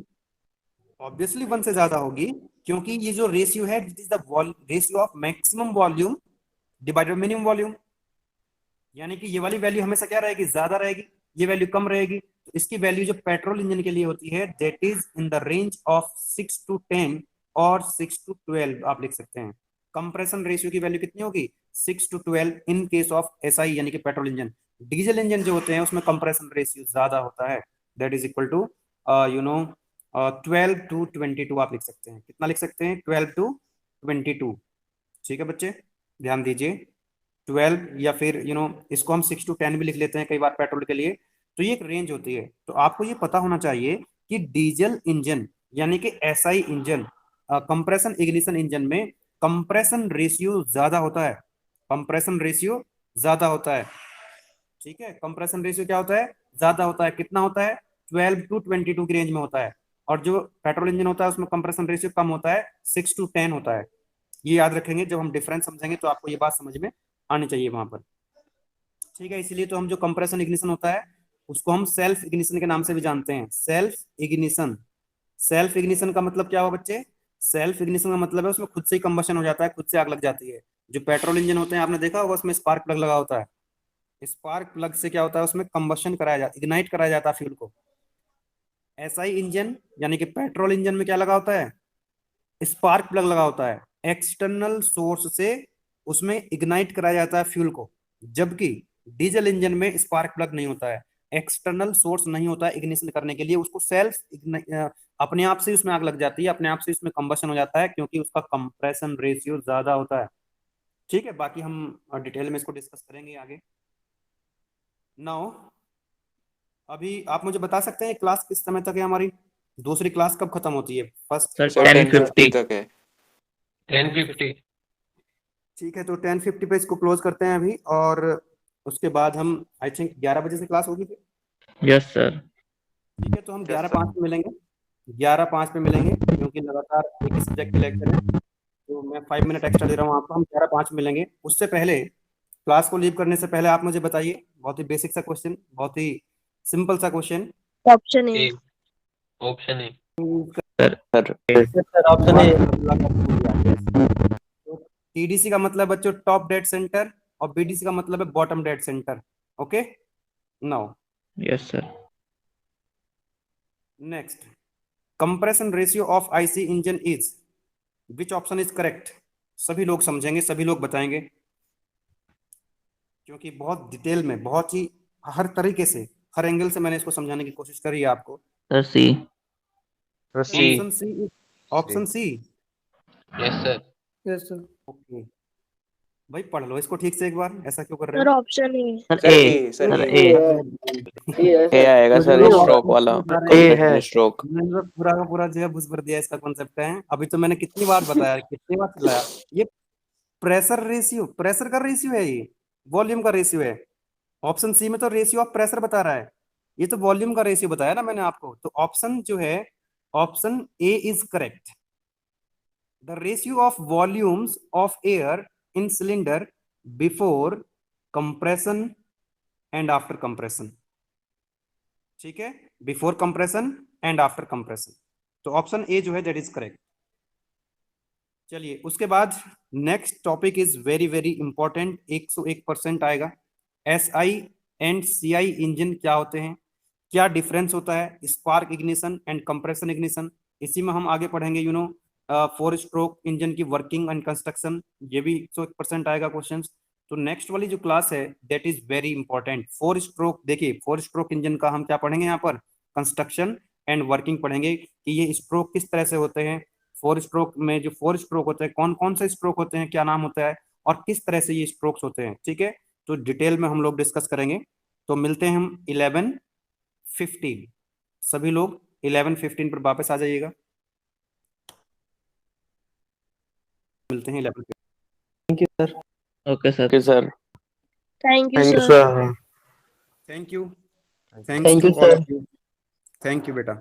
ऑब्वियसली 1 से ज्यादा होगी, क्योंकि ये जो रेशियो है it is the ratio of maximum volume divided minimum volume, यानी कि ये वाली वैल्यू हमेशा क्या रहेगी? ज्यादा रहेगी, ये वैल्यू कम रहेगी। तो इसकी वैल्यू जो पेट्रोल इंजन के लिए होती है, that is in the range of 6 to 10 और 6 to 12 आप लिख सकते हैं। कंप्रेशन रेशियो की वैल्यू कितनी होगी? 6 to 12 in case of SI यानी कि पेट्रोल इंजन। डीजल इंजन जो होते हैं उसमें कंप्रेशन रेशियो ज्यादा होता है, that is equal to 12 to 22 आप लिख सकते हैं। कितना लिख सकते हैं? 12 to 22। ठीक है बच्चे, ध्यान दीजिए। 12 या फिर इसको हम 6 to 10 भी लिख लेते हैं कई बार पेट्रोल के लिए। तो ये एक रेंज होती है। तो आपको ये पता होना चाहिए कि डीजल इंजन यानी कि SI engine, compression ignition engine में कंप्रेशन रेशियो ज्यादा होता है। कंप्रेशन रेशियो ज्यादा होता है, ठीक है। कंप्रेशन रेशियो क्या होता है? ज्यादा होता है। कितना होता है? 12 to 22 की रेंज में होता है। और जो पेट्रोल इंजन होता है उसमें कंप्रेशन रेशियो कम होता है, 6 to 10 होता है। ये याद रखेंगे, जब हम डिफरेंस समझेंगे तो आपको ये बात समझ में आनी चाहिए वहां पर, ठीक है। इसलिए तो हम जो कंप्रेशन इग्निशन होता है उसको हम सेल्फ इग्निशन के नाम से भी जानते हैं। Self ignition. सेल्फ इग्निशन का मतलब क्या हुआ बच्चे? सेल्फ इग्निशन का मतलब है उसमें खुद से ही कंबशन हो जाता है, खुद से आग लग जाती है। जो पेट्रोल इंजन होते हैं आपने देखा होगा उसमें स्पार्क प्लग लगा होता है। स्पार्क प्लग से क्या होता है? उसमें कंबशन कराया जाता, इग्नाइट कराया जाता है फ्यूल को। एसआई इंजन यानी कि पेट्रोल इंजन में क्या लगा होता है? स्पार्क प्लग लगा होता है। एक्सटर्नल सोर्स से उसमें इग्नाइट कराया जाता है फ्यूल को, जबकि डीजल इंजन में स्पार्क प्लग नहीं होता है, एक्सटर्नल सोर्स नहीं होता है इग्निशन करने के लिए। उसको सेल्फ अपने आप से उसमें आग लग जाती है, अपने आप से उसमें कंबशन हो जाता है, क्योंकि उसका कंप्रेशन रेशियो ज्यादा होता है, ठीक है। बाकी हम डिटेल में इसको डिस्कस करेंगे आगे। नाउ अभी आप मुझे बता सकते हैं क्लास किस समय तक है हमारी? दूसरी क्लास कब खत्म होती है? फर्स्ट सर 10:50 तक है। 10:50 ठीक है, तो 10:50 पे इसको क्लोज करते हैं अभी, और उसके बाद हम आई थिंक 11 बजे से क्लास होगी फिर। Yes sir. ठीक है, तो हम 11:05 पे मिलेंगे। 11:05 पे मिलेंगे, क्योंकि लगातार एक ही सब्जेक्ट के लेक्चर है, तो मैं 5 मिनट एक्स्ट्रा दे रहा हूँ आपको। हम 11:05 मिलेंगे। उससे पहले, क्लास को लीव करने से पहले आप मुझे बताइए, बहुत ही बेसिक सा क्वेश्चन, बहुत ही सिंपल सा question. Option A. Option A. Sir option A. TDC का मतलब बच्चों टॉप डेड सेंटर, और बीडीसी का मतलब है bottom dead centre. Okay, now yes sir. Next, compression ratio of IC engine is, which option is correct? सभी लोग समझेंगे, सभी लोग बताएंगे, क्योंकि बहुत डिटेल में, बहुत ही हर तरीके से, हर एंगल से मैंने इसको समझाने की कोशिश करी है आपको। Sir C. C. Option C. Option C. Yes sir. Yes sir. Okay भाई, पढ़ लो इसको ठीक से एक बार, ऐसा क्यों कर रहे सर हो? Option A. Sir A. Sir A. A आएगा सर, मुझे स्ट्रोक वाला, ए है। स्ट्रोक। मैंने तो पूरा का पूरा जो है घुस भर दिया इसका कॉन्सेप्ट है। अभी तो मैंने कितनी बार बताया, कितनी बार चिल्लाया। ये प्रेशर रेशियो, प्रेशर का रेशियो है, ये वॉल्यूम का रेशियो है। ऑप्शन सी में तो रेशियो ऑफ प्रेशर बता रहा है, ये तो वॉल्यूम का रेशियो बताया ना मैंने आपको। तो ऑप्शन जो है, option A is correct. The ratio of volumes of air in cylinder before compression and after compression, ठीक है, before compression and after compression. तो ऑप्शन ए जो है दैट इज करेक्ट। चलिए उसके बाद next topic is very very important, 101% आएगा। SI and CI engine क्या होते हैं, क्या डिफरेंस होता है, spark ignition and compression ignition. इसी में हम आगे पढ़ेंगे 4 स्ट्रोक इंजन की वर्किंग एंड कंस्ट्रक्शन, ये भी 101% आएगा क्वेश्चन। तो नेक्स्ट वाली जो क्लास है that is very important. 4 stroke, देखिए 4 स्ट्रोक इंजन का हम क्या पढ़ेंगे यहाँ पर? कंस्ट्रक्शन एंड वर्किंग पढ़ेंगे, कि ये स्ट्रोक किस तरह से होते हैं। 4 स्ट्रोक में जो 4 स्ट्रोक होते हैं, कौन कौन से स्ट्रोक होते हैं, क्या नाम होता है, और किस तरह से ये स्ट्रोक्स होते हैं, ठीक है। तो डिटेल में हम लोग डिस्कस करेंगे। तो मिलते हैं हम 11:15। सभी लोग 11:15 पर वापस आ जाइएगा। मिलते हैं 11:15। Thank you sir. Okay sir. Okay sir. Thank you thank you sir. Sir. Thank you. Thank you, to all sir. Of you. Thank you बेटा।